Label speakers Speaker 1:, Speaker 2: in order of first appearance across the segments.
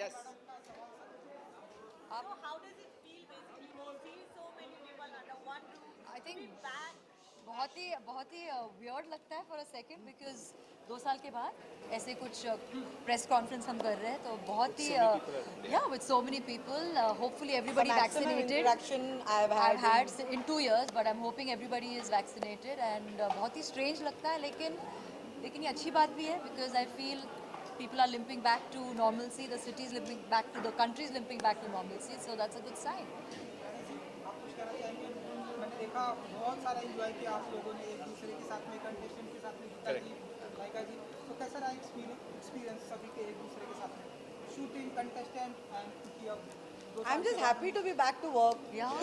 Speaker 1: Yes.
Speaker 2: So how does it feel basically to see so many people under one roof?
Speaker 3: I
Speaker 2: To be
Speaker 3: think
Speaker 2: back.
Speaker 3: बहुत ही weird लगता है for a second because 2 साल के बाद ऐसे कुछ press conference हम कर रहे हैं तो बहुत
Speaker 1: With
Speaker 3: he
Speaker 1: so many people around, yeah.
Speaker 3: या with so many people hopefully everybody
Speaker 4: maximum
Speaker 3: vaccinated
Speaker 4: interaction I've
Speaker 3: I've
Speaker 4: had
Speaker 3: had in 2 years but I'm hoping everybody is vaccinated and बहुत ही strange लगता है लेकिन ये अच्छी बात भी है because I feel people are limping back to normalcy, the city is limping back to the country is limping back to normalcy, so that's a good sign.
Speaker 5: आप कुछ कहना चाहेंगे? मैंने देखा बहुत सारा एंजॉय किया आप लोगों ने एक दूसरे के साथ में, कंटेस्टेंट के साथ में, गीता जी, लाइका जी। तो कैसा रहा एक्सपीरियंस सभी के एक दूसरे के साथ में shooting, contestant and
Speaker 4: I'm just happy to be back to work.
Speaker 3: Yeah,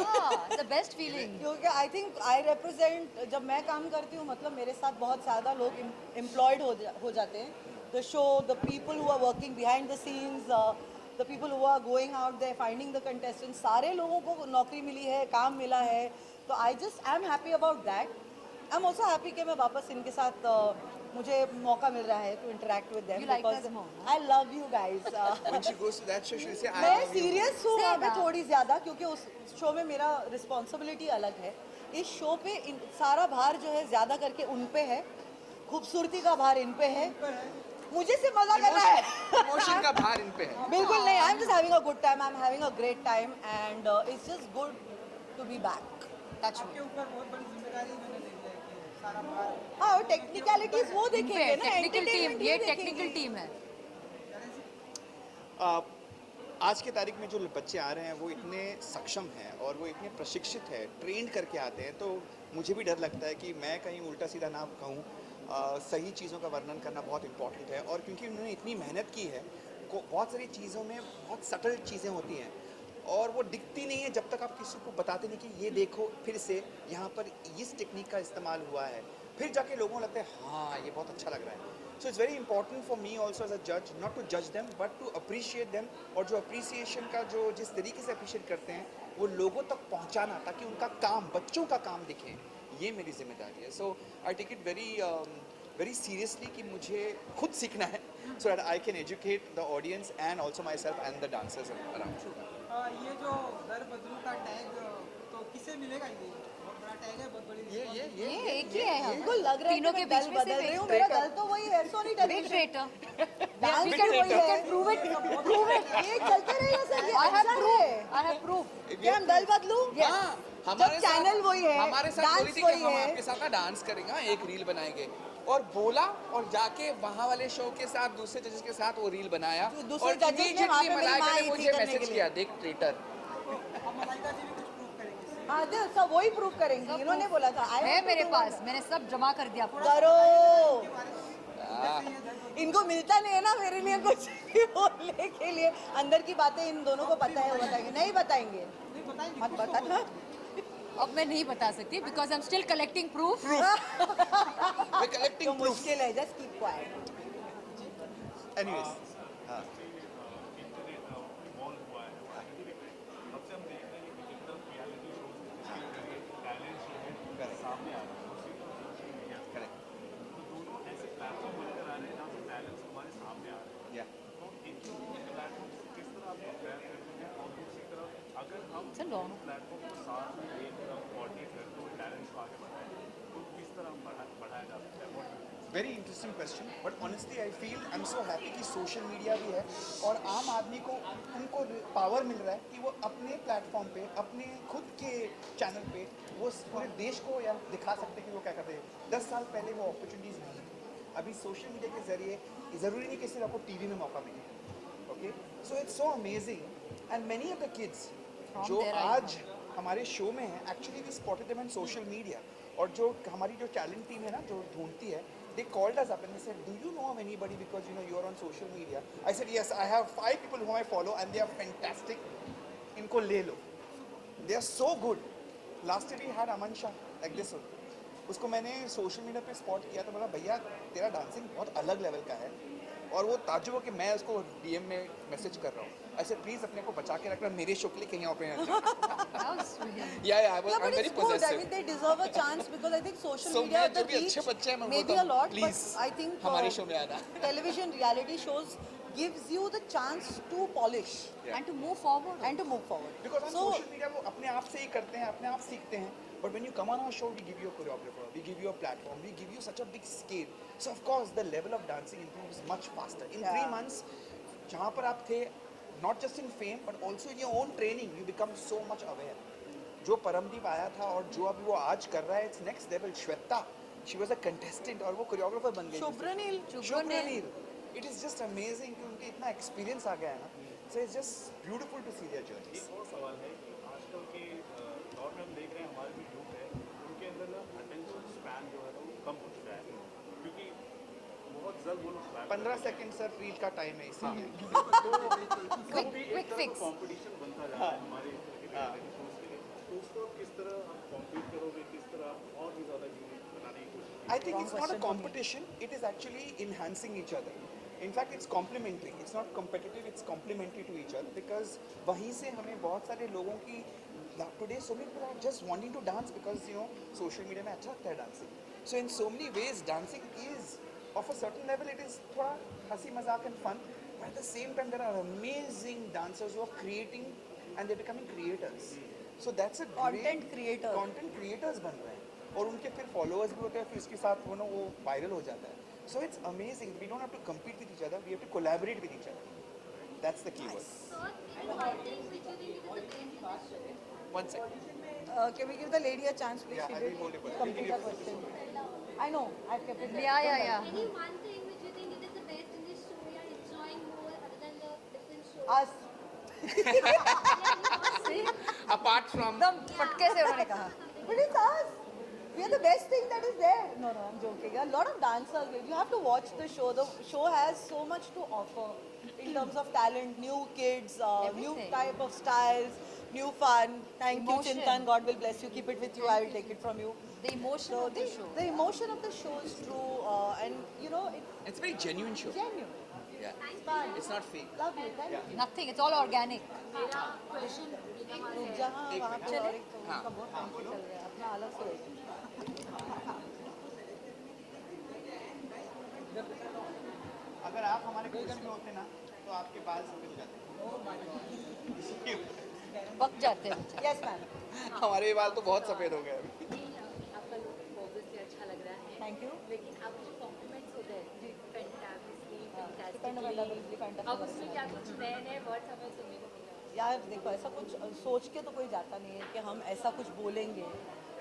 Speaker 3: the best feeling.
Speaker 4: क्योंकि आई थिंक आई रिप्रेजेंट, जब मैं काम करती हूँ मतलब मेरे साथ बहुत ज़्यादा लोग एम्प्लॉयड हो जाते हैं. The show, the people who are working behind the scenes, the people who are going out there finding the contestant, सारे लोगों को नौकरी मिली है, काम मिला है. तो I am happy about that. I am also happy कि मैं वापस इनके साथ मुझे मौका मिल रहा है to interact with them
Speaker 3: You like
Speaker 4: because
Speaker 3: us more,
Speaker 4: I love you guys.
Speaker 1: When she goes to that show, she'll say, "I
Speaker 4: मैं
Speaker 1: love you."
Speaker 4: सीरियस हूँ
Speaker 3: Say
Speaker 4: वहाँ पे
Speaker 3: that.
Speaker 4: थोड़ी ज़्यादा, क्योंकि उस शो में मेरा रिस्पॉन्सिबिलिटी अलग है. इस शो पे सारा भार जो है ज़्यादा करके उन पे है, खूबसूरती का भार इन पे है. मुझे से मजा कर रहा है.
Speaker 1: Emotion का भार इन पे है.
Speaker 4: बिल्कुल नहीं. I am just having a good time, I am having a great time and it's just good to be back.
Speaker 3: Touch
Speaker 5: आपके
Speaker 3: wood.
Speaker 5: ऊपर बहुत बड़ी जिम्मेदारी मैंने ली है कि सारा भार
Speaker 4: हाँ, टेक्निकलिटीज वो देखेंगे ना,
Speaker 3: टेक्निकल टीम,
Speaker 4: एंटरटेनमेंट
Speaker 3: ये टेक्निकल टीम है.
Speaker 1: आज के तारीख में जो बच्चे आ रहे हैं वो इतने सक्षम हैं और वो इतने प्रशिक्षित हैं, ट्रेंड करके आते हैं. तो मुझे भी डर लगता है कि मैं कहीं उल्टा सीधा ना कहूँ. सही चीज़ों का वर्णन करना बहुत इम्पॉर्टेंट है और क्योंकि उन्होंने इतनी मेहनत की है, बहुत सारी चीज़ों में बहुत सटल चीज़ें होती हैं और वो दिखती नहीं है जब तक आप किसी को बताते नहीं कि ये देखो फिर से यहाँ पर इस टेक्निक का इस्तेमाल हुआ है, फिर जाके लोगों को लगता है हाँ ये बहुत अच्छा लग रहा है. So it's very important for me also as a जज नॉट टू जज them but to appreciate them. और जो अप्रिसिएशन का जो जिस तरीके से अप्रिशिएट करते हैं वो लोगों तक पहुँचाना ताकि उनका काम, बच्चों का काम दिखे, ये मेरी जिम्मेदारी है. So I take it very seriously कि मुझे खुद सीखना है so that I can educate the audience and also myself and the dancers around.
Speaker 5: ये जो दर बदलू का टैग तो किसे मिलेगा? ये बहुत बड़ा टैग है, बहुत बड़ी
Speaker 3: ये एक ही है.
Speaker 4: उनको लग रहा है
Speaker 3: तीनों
Speaker 4: कि
Speaker 3: के
Speaker 4: मैं
Speaker 3: बीच
Speaker 4: दल
Speaker 3: में
Speaker 4: बदल
Speaker 3: सिर्फ
Speaker 4: रही हूँ.
Speaker 3: एक
Speaker 4: मेरा दल तो वही है, Sony
Speaker 3: Big
Speaker 4: television.
Speaker 3: traitor.
Speaker 4: Dance
Speaker 3: We
Speaker 4: भी
Speaker 3: can
Speaker 4: वही है.
Speaker 3: prove it.
Speaker 4: ये चलते रहेगा सर. ये
Speaker 3: I have
Speaker 4: अच्छा
Speaker 3: proof.
Speaker 4: है.
Speaker 3: I have proof.
Speaker 4: क्या हम दल बदलू?
Speaker 6: हमारे
Speaker 4: जब चैनल वही है,
Speaker 6: हमारे साथ
Speaker 4: डांस
Speaker 6: बोली थी कि
Speaker 4: वही
Speaker 6: हम
Speaker 4: है.
Speaker 6: आपके साथ ना डांस करेंगे, हाँ, एक रील बनाएंगे और बोला और जाके वहाँ वाले शो के साथ दूसरे जजेस के साथ वो रील बनाया
Speaker 4: दूसरे
Speaker 6: और
Speaker 4: judges ने वहाँ पे मेरी
Speaker 6: मलाइका
Speaker 4: माँ
Speaker 6: ने
Speaker 4: आई थी
Speaker 6: मुझे
Speaker 4: करने
Speaker 6: मैसेज
Speaker 4: के
Speaker 6: किया, देख ट्विटर.
Speaker 5: अब मलाइका जी भी कुछ प्रूव करेंगे इससे।
Speaker 4: हाँ, तो सब वही प्रूव करेंगे.
Speaker 3: सब
Speaker 4: इन्होंने
Speaker 3: proof
Speaker 4: बोला था I
Speaker 3: है
Speaker 4: want to
Speaker 3: मेरे
Speaker 4: do
Speaker 3: पास,
Speaker 4: one.
Speaker 3: मैंने सब जमा कर दिया.
Speaker 4: करो.
Speaker 5: जैसे ये दर
Speaker 4: इनको मिलता नहीं है ना मेरे लिए कुछ भी बोलने के लिए. अंदर की बातें इन दोनों को पता है, वो बताएंगे. नहीं बताएंगे.
Speaker 5: नहीं बताएंगे,
Speaker 4: मत
Speaker 5: कुछ तो
Speaker 4: बताना.
Speaker 3: अब मैं नहीं बता सकती because I am still collecting proof.
Speaker 6: वे
Speaker 4: तो
Speaker 6: कलेक्टिंग प्रूफ.
Speaker 4: मुश्किल है. Just keep quiet.
Speaker 1: एनीवेज, हाँ. करेक्ट. या
Speaker 3: It's a long.
Speaker 1: Very interesting question but honestly I feel I am so happy कि सोशल मीडिया भी है और आम आदमी को उनको पावर मिल रहा है कि वो अपने प्लेटफॉर्म पे, अपने खुद के चैनल पे वो पूरे देश को या दिखा सकते हैं कि वो क्या करते हैं. 10 साल पहले वो अपॉर्चुनिटीज़ नहीं थी. अभी सोशल मीडिया के ज़रिए ज़रूरी नहीं कि सिर्फ आपको टीवी में मौका मिले. Okay, so it's so amazing and many of the kids जो
Speaker 3: there I
Speaker 1: आज हमारे शो में है actually we spotted them on social media. और जो हमारी जो टैलेंट टीम है ना जो ढूंढती है, they called us up and they said, do you know of anybody because you know you're on social media? I said yes, I have 5 people whom I follow and they are fantastic. इनको ले लो. They are so good. Last year we had Aman Shah like this one. उसको मैंने social media पे spot किया तो बोला भैया तेरा डांसिंग बहुत अलग लेवल का है और वो ताज्जुब हो कि मैं उसको डीएम में मैसेज कर रहा हूँ. ऐसे प्लीज अपने को बचा के रखना, मेरे शो के लिए कहीं और पे
Speaker 3: That was sweet.
Speaker 6: I'm
Speaker 4: but
Speaker 6: very
Speaker 4: it's good. I
Speaker 6: possessive.
Speaker 4: mean, they deserve a chance because I think social
Speaker 6: So
Speaker 4: media,
Speaker 6: मैं
Speaker 4: the
Speaker 6: जो भी अच्छे
Speaker 4: reach
Speaker 6: बच्चे हैं मैं
Speaker 4: maybe
Speaker 6: बोलता
Speaker 4: a
Speaker 6: हूँ
Speaker 4: lot,
Speaker 6: please
Speaker 4: but I think
Speaker 6: हमारे शो में आना.
Speaker 4: television reality shows gives you the chance to polish
Speaker 3: And to move forward.
Speaker 4: and to move forward.
Speaker 1: Because on
Speaker 4: So
Speaker 1: social media वो अपने आप से ही करते हैं, अपने आप सीखते हैं. But when you come on our show, we give you a choreographer, we give you a platform, we give you such a big scale. So of course the level of dancing improves much faster. In 3
Speaker 4: Yeah.
Speaker 1: months, जहाँ पर आप थे, not just in fame but also in your own training, you become so much aware. जो परमदीप आया था और जो अभी वो आज कर रहा है, it's next level. Shweta, she was a contestant और वो choreographer बन गई.
Speaker 4: Shubhranil,
Speaker 1: Shubhranil. It is just amazing कि उनके इतना experience आ गया है ना. So it's just beautiful to see their journeys.
Speaker 7: एक और सवाल है कि आजकल के दौर में हम देख रहे हैं हमारे भी यूथ है उनके अंदर ना अटेंशन स्पैन जो है ना वो कम हो चुका है क्योंकि बहुत जल्द वो लोग grab
Speaker 1: 15 सेकंड सर रील का टाइम है इसीलिए.
Speaker 3: Quick, quick fix.
Speaker 7: कंपटीशन बनता जा रहा है हमारे इस तरह के reality shows के लिए तो उसको आप किस तरह आप कॉम्पीट करोगे किस तरह आप और भी ज़्यादा यूनिक बनाने की कोशिश
Speaker 1: I think it's not a competition. It is actually enhancing each other. In fact, it's complementary. It's not competitive. It's complementary to each other because वहीं से हमें बहुत सारे लोगों की today so many people are just wanting to dance because social media में अच्छा लगता है dancing. So in so many ways, dancing is of a certain level. It is थोड़ा हंसी मजाक and fun. But at the same time, there are amazing dancers who are creating and they're becoming creators. So that's a
Speaker 4: Content
Speaker 1: great
Speaker 4: creator.
Speaker 1: content creators बन रहे हैं और उनके फिर followers भी होते हैं फिर इसके साथ वो वायरल हो जाता है. So it's amazing. We don't have to compete with each other, we have to collaborate with each other. That's the key word.
Speaker 6: One second.
Speaker 4: Can we give the lady a chance, please?
Speaker 1: Yeah,
Speaker 4: She
Speaker 1: I will
Speaker 4: did
Speaker 1: hold it for her.
Speaker 4: complete her question. I know, I've kept it there.
Speaker 3: Yeah.
Speaker 8: Any one thing which you think it is the best in this show we are enjoying more other than the different shows?
Speaker 4: Us.
Speaker 6: Apart from
Speaker 3: एकदम फटके से उन्होंने कहा.
Speaker 4: But it's us. We are the best thing that is there. No, I'm joking. A lot of dancers. You have to watch the show. The show has so much to offer in terms of talent, new kids, new
Speaker 3: Everything.
Speaker 4: type of styles, new fun. Thank
Speaker 3: Emotion.
Speaker 4: you, Chintan. God will bless you. Keep it with you. I will take it from you.
Speaker 3: The emotion
Speaker 4: So
Speaker 3: of the show.
Speaker 4: the emotion of the show is true, and it's
Speaker 6: it's a very genuine show.
Speaker 4: genuine.
Speaker 6: Yeah.
Speaker 4: Fun.
Speaker 6: It's not fake.
Speaker 4: Lovely. Thank you.
Speaker 3: Nothing. It's all organic.
Speaker 8: मेरा question बीना मार है
Speaker 4: जहाँ वहाँ पे
Speaker 3: चले?
Speaker 4: और एक तो उनका बहुत fancy चल रहा है. अपना अलग से
Speaker 1: अगर आप हमारे कोच में होते ना तो आपके बाल सफेद हो जाते.
Speaker 3: पक जाते हैं बेचारे.
Speaker 4: Yes, ma'am.
Speaker 1: हमारे बाल तो बहुत सफेद हो गए अभी.
Speaker 2: आपका लुक ऑब्वियसली अच्छा लग रहा है
Speaker 4: Thank you.
Speaker 2: लेकिन अब जो कॉम्प्लीमेंट्स होते हैं फैंटास्टिकली
Speaker 4: Fantastic.
Speaker 2: अब उसमें क्या कुछ नए नए वर्ड्स हमें सुनने को मिल रहे हैं
Speaker 4: यार देखो ऐसा कुछ सोच के तो कोई जाता नहीं है कि हम ऐसा कुछ बोलेंगे.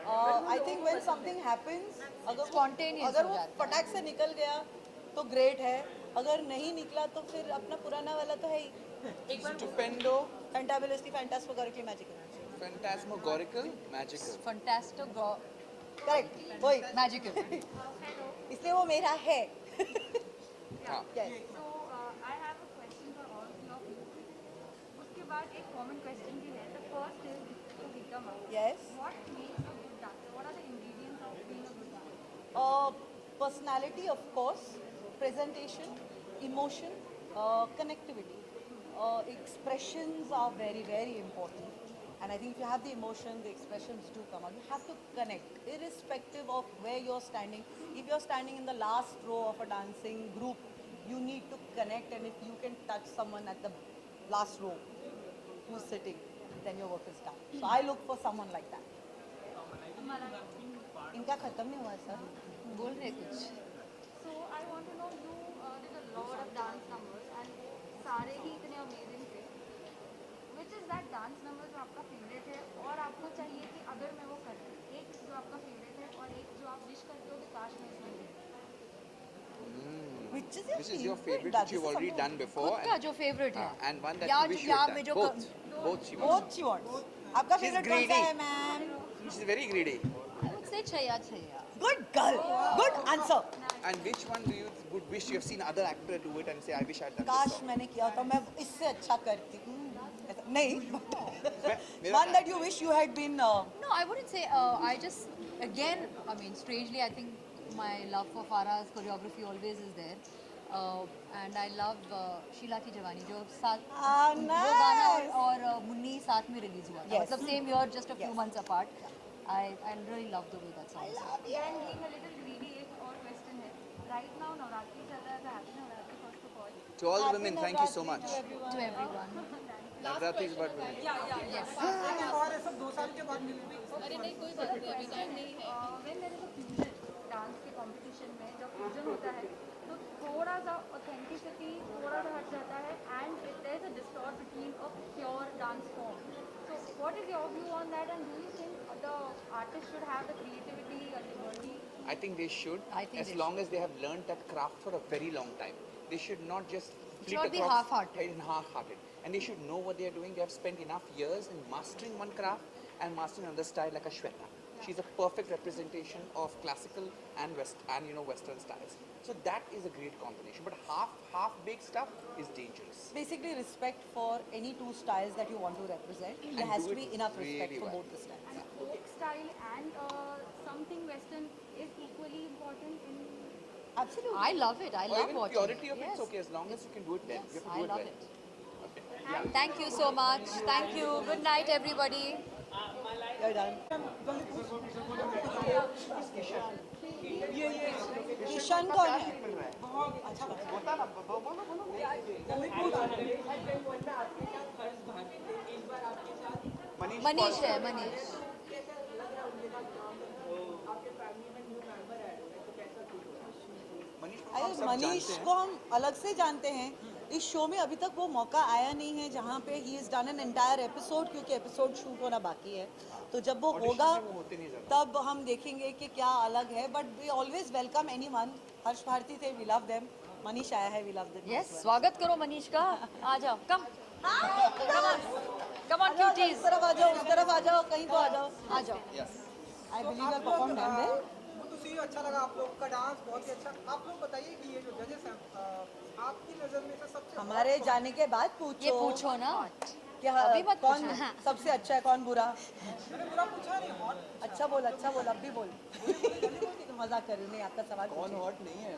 Speaker 4: I think when something happens
Speaker 3: Spontaneous
Speaker 4: अगर
Speaker 3: हो
Speaker 4: वो
Speaker 3: जाता है.
Speaker 4: फटाक से निकल गया तो ग्रेट है. अगर नहीं निकला तो फिर अपना पुराना वाला तो है ही.
Speaker 6: Stupendo,
Speaker 4: fantabulously fantastically magical.
Speaker 6: phantasmagorical, magical.
Speaker 3: Fantastic.
Speaker 4: Correct वही
Speaker 3: Magical.
Speaker 4: इसलिए वो मेरा है.
Speaker 6: हाँ.
Speaker 4: Yes.
Speaker 9: So I have a question for all of you. उसके बाद एक common question भी है. The first is to Vikram.
Speaker 4: Yes.
Speaker 9: What makes a good dancer? What are the ingredients of being a good dancer?
Speaker 4: Personality, of course, presentation, emotion, connectivity. Expressions are very, very important. And I think if you have the emotion, the expressions do come out. You have to connect, irrespective of where you're standing. If you're standing in the last row of a dancing group, you need to connect. And if you can touch someone at the last row who's sitting, then your work is done. So I look for someone like that. इनका खत्म नहीं हुआ sir.
Speaker 3: बोल रहे कुछ.
Speaker 9: So I want to know you did a lot of dance numbers and सारे ही इतने amazing थे. Which is that dance number जो आपका favorite है और आपको चाहिए कि अगर मैं वो कर एक जो आपका favorite है और एक जो आप wish करते हो कि काश मैं इसमें ले.
Speaker 4: Which is your
Speaker 6: Which is your favorite,
Speaker 4: That
Speaker 6: which you've
Speaker 4: is
Speaker 6: already
Speaker 4: something-
Speaker 6: done before,
Speaker 3: खुद का जो favorite है.
Speaker 6: and one that
Speaker 3: या
Speaker 6: you wish you
Speaker 3: या
Speaker 6: had
Speaker 3: में
Speaker 6: done.
Speaker 3: जो
Speaker 6: Both. Both she wants.
Speaker 4: Both she wants. आपका
Speaker 6: She's
Speaker 4: favorite कौन सा
Speaker 6: greedy.
Speaker 4: है ma'am?
Speaker 6: She's very greedy.
Speaker 3: I would say Chaiyya Chaiyya.
Speaker 4: Good girl. Good answer.
Speaker 6: And which one do you would wish you have seen other actor do it and say I wish I'd done
Speaker 4: काश
Speaker 6: this song?
Speaker 4: मैंने किया होता मैं इससे अच्छा करती. ऐसा नहीं.
Speaker 1: मेरा-
Speaker 4: One that you wish you had been.
Speaker 3: No, I wouldn't say. I just, again, I mean, strangely, I think my love for Farah's choreography always is there. And I love Sheila की जवानी जो साथ
Speaker 4: Ah,
Speaker 3: वो गाना
Speaker 4: nice.
Speaker 3: और मुन्नी साथ में release हुआ था.
Speaker 4: Yes.
Speaker 3: मतलब same year, just a few
Speaker 4: Yes.
Speaker 3: months apart. I really love the way that song is.
Speaker 9: Then being a little greedy एक और question है. Right now नवरात्रि चल रहा है. The happy Navratri first of all.
Speaker 6: To all the women, thank you so much.
Speaker 3: To everyone.
Speaker 6: Navratri is about women.
Speaker 3: Yes.
Speaker 5: और ये सब 2 साल के बाद मिले भी
Speaker 9: when there is a fusion dance के कंपटीशन में जब फ्यूजन होता है तो थोड़ा सा ऑथेंटिसिटी थोड़ा सा हट जाता है and there is a distort between a pure dance form so what is your view on that and do you think the artist should have the creativity and liberty?
Speaker 6: I think they should,
Speaker 3: I think
Speaker 6: as
Speaker 3: they
Speaker 6: long as they have learned that craft for a very long time. They should not just flit
Speaker 3: not be
Speaker 6: across
Speaker 3: half-hearted.
Speaker 6: and half-hearted. And they should know what they are doing. They have spent enough years in mastering one craft and mastering another style like a Shweta. She's a perfect representation of classical and Western styles. So that is a great combination. But half-baked stuff is dangerous.
Speaker 4: Basically, respect for any two styles that you want to represent. There
Speaker 6: And
Speaker 4: has
Speaker 6: do
Speaker 4: to be
Speaker 6: it
Speaker 4: enough respect
Speaker 6: really
Speaker 4: for
Speaker 6: well.
Speaker 4: both the styles.
Speaker 9: And folk style and something western is equally important in
Speaker 4: Absolutely.
Speaker 3: I love it. I
Speaker 6: Or
Speaker 3: love
Speaker 6: even
Speaker 3: watching
Speaker 6: purity
Speaker 3: it.
Speaker 6: of it's okay as long as you can do it then. You have to
Speaker 3: I
Speaker 6: do it
Speaker 3: love
Speaker 6: well.
Speaker 3: it.
Speaker 6: Okay.
Speaker 3: Thank you so much. Thank you. Good night, everybody.
Speaker 4: You're done. Ishan कौन है? अच्छा
Speaker 3: मनीष है मनीष
Speaker 4: अरे मनीष को हम अलग से जानते हैं. इस शो में अभी तक वो मौका आया नहीं है जहाँ पे he is done an entire episode क्योंकि एपिसोड शूट होना बाकी है. तो जब वो होगा तब हम देखेंगे कि क्या अलग है. But we always welcome anyone. Harsh Bharti थे, वी लव देम. मनीष आया है, वी लव देम.
Speaker 3: यस स्वागत करो मनीष का. आ जाओ. Come on cuties.
Speaker 4: उस तरफ आ जाओ, उस तरफ आ जाओ, कहीं तो आ जाओ.
Speaker 3: आ जाओ.
Speaker 4: I believe I perform dam well.
Speaker 5: तो सी अच्छा लगा आप लोग का डांस बहुत ही अच्छा. आप लोग बताइए कि ये जो जजेस हैं आपकी नज़र में से सबसे
Speaker 4: हमारे जाने के बाद पूछो.
Speaker 3: ये पूछो ना.
Speaker 4: क्या
Speaker 3: अभी मत
Speaker 4: कौन
Speaker 3: पूछो.
Speaker 4: सबसे अच्छा है, कौन बुरा?
Speaker 5: मैंने पूरा पूछा नहीं हॉट
Speaker 4: अच्छा बोल, अब भी बोल. मजाक कर रही हूँ. नहीं, आपका सवाल कौन हॉट नहीं है?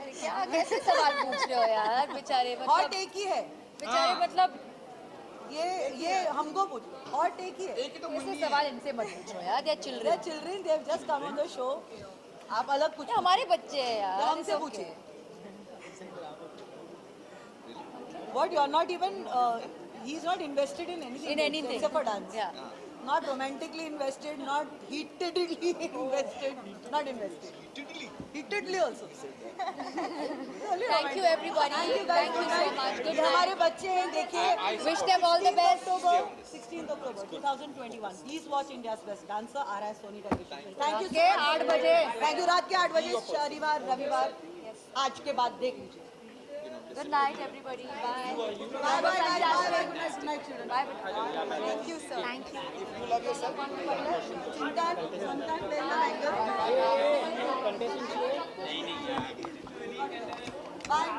Speaker 3: अरे क्या कैसे सवाल पूछ रहे हो यार बेचारे.
Speaker 4: हॉट
Speaker 3: मतलब
Speaker 4: एक ही है.
Speaker 3: बेचारे मतलब
Speaker 4: ये हमको पूछो. हॉट एक ही है.
Speaker 3: ऐसे सवाल इनसे मत पूछो यार. दे
Speaker 4: They
Speaker 3: children.
Speaker 4: are children, they have just come on the show. आप अलग पूछो.
Speaker 3: हमारे बच्चे हैं यार.
Speaker 4: हमसे
Speaker 3: It's
Speaker 4: पूछिए.
Speaker 3: okay.
Speaker 4: What you are not even he is not invested in anything.
Speaker 3: In anything.
Speaker 4: Except for dance.
Speaker 3: Yeah.
Speaker 4: Not romantically invested, not heatedly invested, not invested. Heatedly also.
Speaker 3: Thank you everybody. Thank you so much. Good
Speaker 4: ये हमारे
Speaker 3: night.
Speaker 4: बच्चे हैं, देखिए.
Speaker 3: Wish them all the best.
Speaker 4: 16th October 2021. Please watch India's Best Dancer, RI Sony Television. Thank you.
Speaker 3: के 8 बजे.
Speaker 4: Thank you. रात के 8 बजे शनिवार रविवार आज के बाद देख लीजिए.
Speaker 3: Good night everybody. Bye.
Speaker 4: Bye bye bye bye. Good night children.
Speaker 3: Bye. Thank you sir. Thank you.
Speaker 4: Chintan, Santan, Lena, Bye.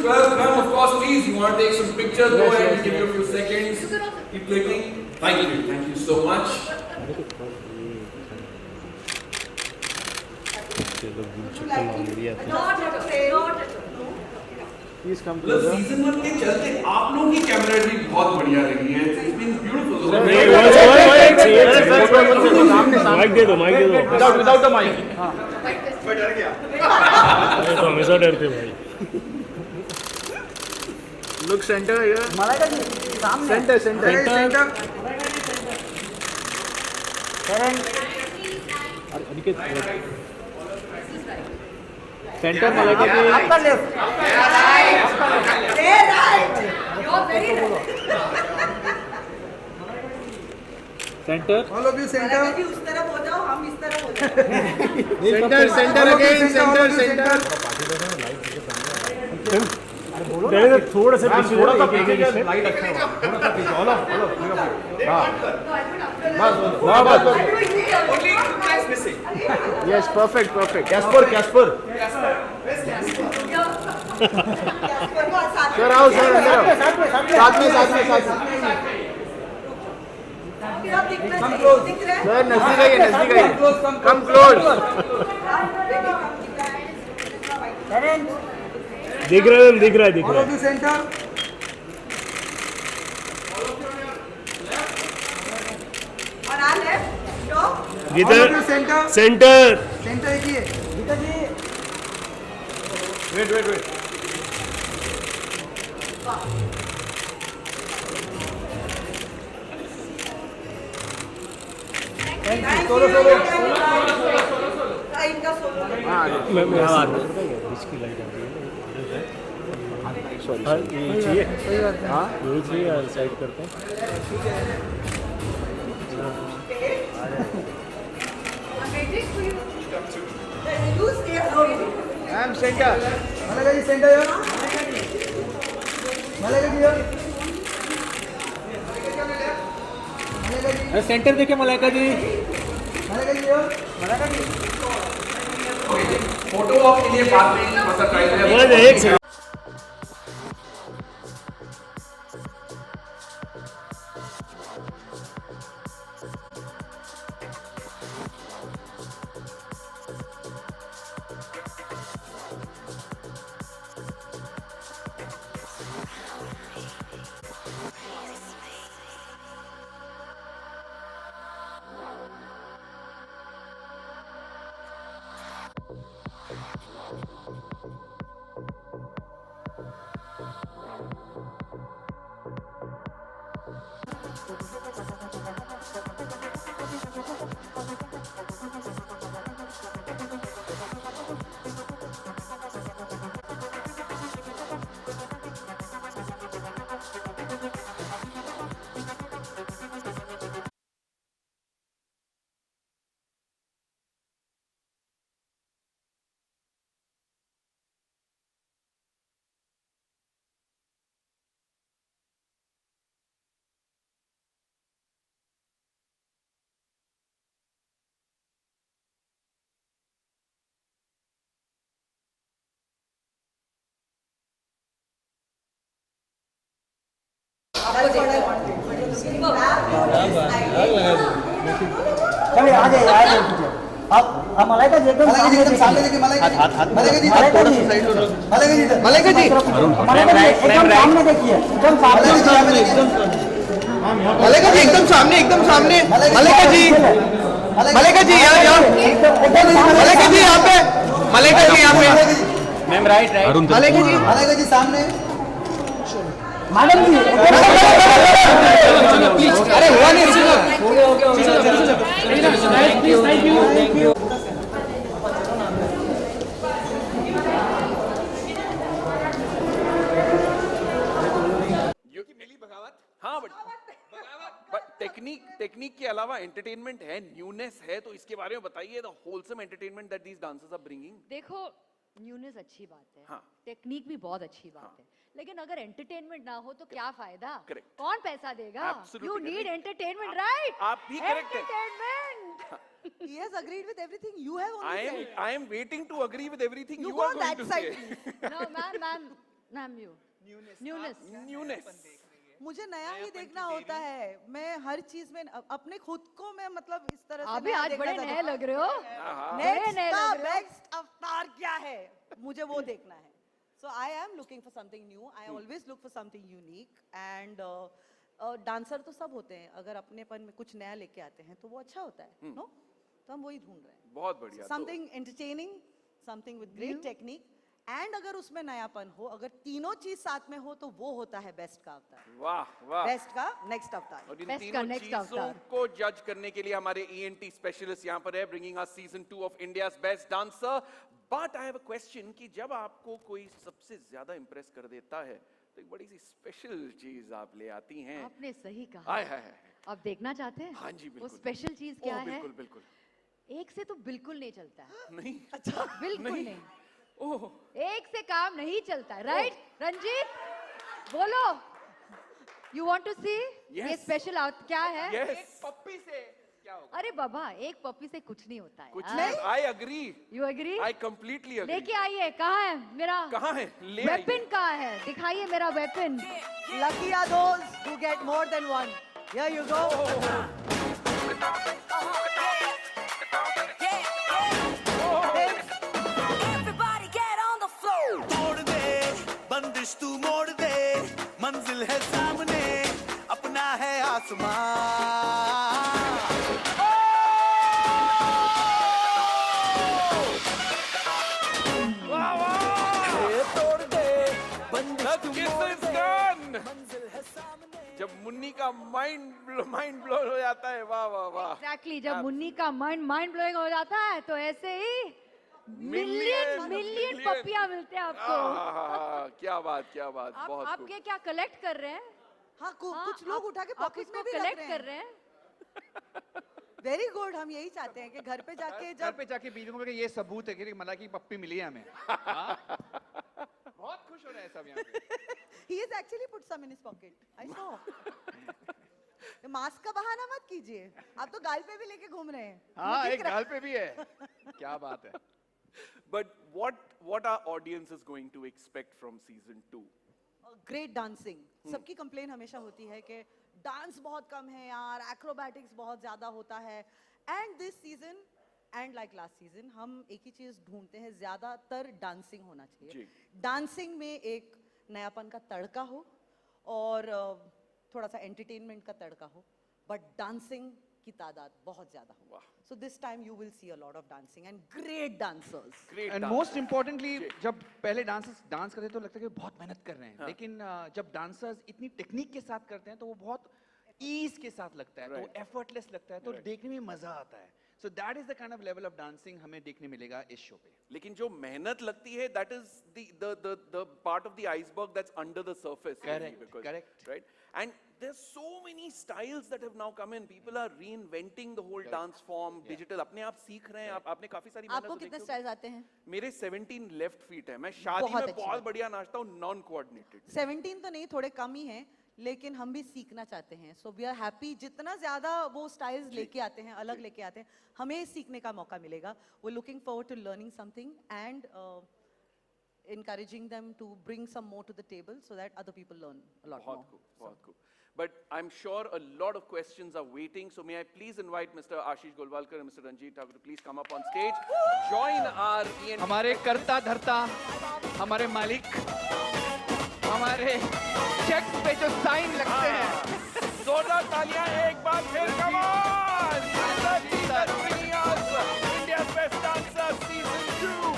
Speaker 10: Welcome. Of course, please, you want to take some pictures? Go ahead and give you a few seconds. Keep clicking. Thank you so much. मतलब season 1 के चलते आप लोगों की कैमरेरी बहुत बढ़िया रही है. It's been beautiful.
Speaker 7: माइक दे दो
Speaker 10: Without the mic.
Speaker 7: मैं डर गया. तो हमेशा डरते भाई.
Speaker 10: Look center here.
Speaker 4: सामने.
Speaker 10: Center.
Speaker 11: सेंटर मलाइका जी
Speaker 4: आपका left right you are very
Speaker 11: centre
Speaker 5: all of you centre
Speaker 4: जी उस तरफ हो जाओ हम इस तरफ हो जाओ
Speaker 11: centre centre again centre centre थोड़ा सा पीछे लाइट अच्छा हुआ थोड़ा सा पीछे all of yes perfect perfect Casper sir आओ सर अंदर आओ साथ में
Speaker 4: कम क्लोज दिख रहा है
Speaker 11: सर नजदीक आइए कम क्लोज दिख रहा है
Speaker 5: ऑल ऑफ यू सेंटर
Speaker 4: और आ left stop
Speaker 5: all of you centre
Speaker 11: centre
Speaker 5: centre एक ही है गीता जी
Speaker 11: वेट
Speaker 5: सोलो
Speaker 4: इनका सोलो
Speaker 11: इसकी लाइट आ रही है सॉरी हाँ यही चाहिए साइड करते हैं
Speaker 4: You stay away.
Speaker 11: I am centre
Speaker 5: Malaika ji centre यार मलाइका जी यार
Speaker 11: अरे सेंटर देखिए मलाइका जी
Speaker 5: मलाइका जी यार मलाइका जी
Speaker 10: फोटो ऑफ के लिए बाद में थोड़ा सा ट्राई करें
Speaker 11: एक सेकंड
Speaker 5: चलिए आ जाइए आप मलाइका जी एकदम सामने देखिए मलाइका जी थोड़ा सा साइड लो मलाइका जी एकदम सामने देखिए एकदम सामने
Speaker 11: मलाइका जी एकदम सामने मलाइका जी यहाँ मलाइका जी यहाँ पे मैम राइट
Speaker 5: मलाइका जी सामने
Speaker 11: मैडम जी अरे हुआ नहीं थैंक यू
Speaker 6: मिली बगावत हाँ बट टेक्निक के अलावा एंटरटेनमेंट है न्यूनेस है तो इसके बारे में बताइए the wholesome entertainment that these dancers are bringing
Speaker 3: देखो न्यूनेस अच्छी बात है
Speaker 6: हाँ।
Speaker 3: टेक्निक भी बहुत अच्छी बात है लेकिन अगर एंटरटेनमेंट ना हो तो क्या फायदा
Speaker 6: Correct.
Speaker 3: कौन पैसा देगा
Speaker 6: Absolutely
Speaker 3: you need
Speaker 6: correct.
Speaker 3: Entertainment right
Speaker 6: आप भी करेक्ट है
Speaker 3: entertainment
Speaker 4: He has agreed with everything you have only said.
Speaker 6: I am waiting to agree with everything
Speaker 4: You
Speaker 6: you
Speaker 4: go
Speaker 6: are
Speaker 4: on
Speaker 6: going
Speaker 4: that
Speaker 6: to
Speaker 4: side,
Speaker 6: say.
Speaker 3: No ma'am you newness
Speaker 6: Newness.
Speaker 4: मुझे नया ही देखना होता है मैं हर चीज में अपने खुद को मैं मतलब इस तरह से
Speaker 3: अभी
Speaker 4: नया
Speaker 3: आज
Speaker 4: देखना
Speaker 3: बड़े
Speaker 4: चाहती
Speaker 3: नए
Speaker 4: हूँ।
Speaker 3: लग रहे हो
Speaker 4: Next
Speaker 3: नए
Speaker 4: का
Speaker 3: लग रहे हो
Speaker 4: बेस्ट अवतार क्या है मुझे वो देखना है so I am looking for something new I always look for something unique and dancer तो सब होते हैं अगर अपनेपन में कुछ नया लेके आते हैं तो वो अच्छा होता है नो तो हम वही ढूंढ रहे हैं
Speaker 6: बहुत बढ़िया
Speaker 4: something entertaining something with great technique and अगर उसमें नयापन हो, अगर तीनों चीज साथ में हो, तो वो होता है बेस्ट का अवतार,
Speaker 12: वाह वाह।
Speaker 4: बेस्ट का नेक्स्ट अवतार।
Speaker 12: और इन
Speaker 3: Best का
Speaker 12: तीनों
Speaker 3: next
Speaker 12: चीजों
Speaker 3: अवतार।
Speaker 12: को जज करने के लिए हमारे ENT स्पेशलिस्ट यहाँ पर है, bringing us season 2 of India's best dancer. But I have a question कि जब आपको कोई सबसे ज्यादा इंप्रेस कर देता है तो एक बड़ी सी स्पेशल चीज आप ले आती हैं।
Speaker 3: आपने सही कहा।
Speaker 12: हाय हाय हाय।
Speaker 3: आप देखना चाहते हैं?
Speaker 12: हाँ जी,
Speaker 3: वो
Speaker 12: बिल्कुल।
Speaker 3: स्पेशल चीज क्या है?
Speaker 12: बिल्कुल बिल्कुल।
Speaker 3: एक से तो बिल्कुल नहीं चलता है।
Speaker 12: नहीं
Speaker 4: अच्छा,
Speaker 3: बिल्कुल
Speaker 12: नहीं।
Speaker 3: नहीं।
Speaker 12: ओह
Speaker 3: एक से काम नहीं चलता है, राइट? रंजीत, बोलो। You want to see
Speaker 12: Yes.
Speaker 3: ये स्पेशल क्या है?
Speaker 12: यस।
Speaker 6: पप्पी से क्या होगा?
Speaker 3: अरे बाबा, एक पपी से कुछ नहीं होता है।
Speaker 12: कुछ नहीं। I agree.
Speaker 3: You agree?
Speaker 12: I completely agree.
Speaker 3: लेके आइए, कहाँ है मेरा
Speaker 12: कहाँ है? ले
Speaker 3: वेपन?
Speaker 12: आइए।
Speaker 3: कहाँ है? दिखाइए मेरा weapon.
Speaker 4: Lucky are those who get more than one. Here you go.
Speaker 2: Everybody get on the floor.
Speaker 11: तोड़ दे बंदिश तू मोड़ दे, मंजिल है सामने, अपना है आसमान।
Speaker 12: वाह वाह।
Speaker 11: ये तोड़ दे बंदिश
Speaker 12: The
Speaker 11: तू
Speaker 12: kiss
Speaker 11: मोड़
Speaker 12: is
Speaker 11: दे,
Speaker 12: done.
Speaker 11: मंजिल है सामने।
Speaker 12: जब मुन्नी का माइंड ब्लो हो जाता है, वाह वाह वाह।
Speaker 3: एग्जैक्टली, जब मुन्नी का माइंड ब्लोइंग हो जाता है तो ऐसे ही मिलियन
Speaker 12: million.
Speaker 3: पपियां मिलते हैं आपको।
Speaker 12: क्या बात
Speaker 3: आप
Speaker 12: बहुत खूब।
Speaker 3: ये क्या कलेक्ट कर रहे हैं?
Speaker 4: हाँ,
Speaker 3: हाँ,
Speaker 4: कुछ लोग उठा के
Speaker 3: आप
Speaker 4: पॉकेट
Speaker 3: इसको
Speaker 4: में भी रख
Speaker 3: कलेक्ट
Speaker 4: रहे
Speaker 3: कर
Speaker 4: हैं।
Speaker 3: रहे हैं।
Speaker 4: वेरी गुड, हम यही चाहते हैं कि घर पे जाके
Speaker 13: घर
Speaker 4: जब
Speaker 13: पे जाके बीजों को ये सबूत है कि मला की पप्पी मिली है हमें। हाँ? बहुत खुश हो रहे हैं सब यहाँ पे।
Speaker 4: he has actually put some in his pocket. I saw. Mask का बहाना मत कीजिए, आप तो गाल पे भी लेके घूम रहे हैं।
Speaker 13: हाँ,
Speaker 4: दिख
Speaker 13: एक
Speaker 4: रहा-
Speaker 13: गाल पे भी है। क्या बात है।
Speaker 12: But what our audience is going to expect from season 2?
Speaker 4: Great dancing. सबकी कंप्लेन हमेशा होती है कि डांस बहुत कम है यार, एक्रोबैटिक्स बहुत ज्यादा होता है। And this season and like last season हम एक ही चीज ढूंढते हैं, ज्यादातर डांसिंग होना चाहिए।
Speaker 12: जी।
Speaker 4: डांसिंग में एक नयापन का तड़का हो और थोड़ा सा एंटरटेनमेंट का तड़का हो, बट डांसिंग की तादाद बहुत ज्यादा हो। So this time you will see a lot of dancing and great dancers.
Speaker 12: Great
Speaker 13: and
Speaker 12: dance.
Speaker 13: Most importantly, जब पहले डांसर्स डांस करते हैं तो लगता है कि बहुत मेहनत कर रहे हैं,
Speaker 12: हाँ।
Speaker 13: लेकिन जब डांसर्स इतनी टेक्निक के साथ करते हैं तो वो बहुत ईज के साथ लगता है, तो
Speaker 12: Right.
Speaker 13: एफर्टलेस लगता है, तो
Speaker 12: Right.
Speaker 13: देखने में मजा आता है। So that is the kind of level of dancing हमें देखने मिलेगा इस शो पे।
Speaker 12: लेकिन जो मेहनत लगती है, that is the part of the iceberg that's under the surface. really,
Speaker 13: Correct,
Speaker 12: because-
Speaker 13: correct.
Speaker 12: Right? And there's so many styles that have now come in. People are reinventing the whole dance form, digital. अपने आप सीख रहे हैं, आपने काफी सारी मेहनत
Speaker 4: आपको
Speaker 12: तो
Speaker 4: कितने
Speaker 12: देखी
Speaker 4: स्टाइल्स आते हैं?
Speaker 12: होगी। मेरे 17 लेफ्ट फीट है। मैं शादी
Speaker 4: बहुत
Speaker 12: में
Speaker 4: अच्छी
Speaker 12: बहुत
Speaker 4: बात।
Speaker 12: बढ़िया नाचता हूँ, नॉन कोऑर्डिनेटेड।
Speaker 4: 17 तो नहीं, थोड़े कम ही हैं, लेकिन हम भी सीखना चाहते हैं। सो वी आर हैप्पी, जितना ज्यादा वो स्टाइल्स लेके आते हैं, अलग लेके आते हैं, हमें सीखने का मौका मिलेगा। We looking forward to learning something and encouraging them to bring some more to the table so that other people learn a lot more.
Speaker 12: बहुत खूब। But I'm sure a lot of questions are waiting. So may I please invite Mr. Ashish Golwalkar and Mr. Ranjit Thakur to please come up on stage. Join our ENT.
Speaker 13: हमारे करता धरता, हमारे मालिक, हमारे checks पे जो sign लगते हैं।
Speaker 12: जोरदार तालियां एक बार फिर, come on! India's Best Dancer Season 2.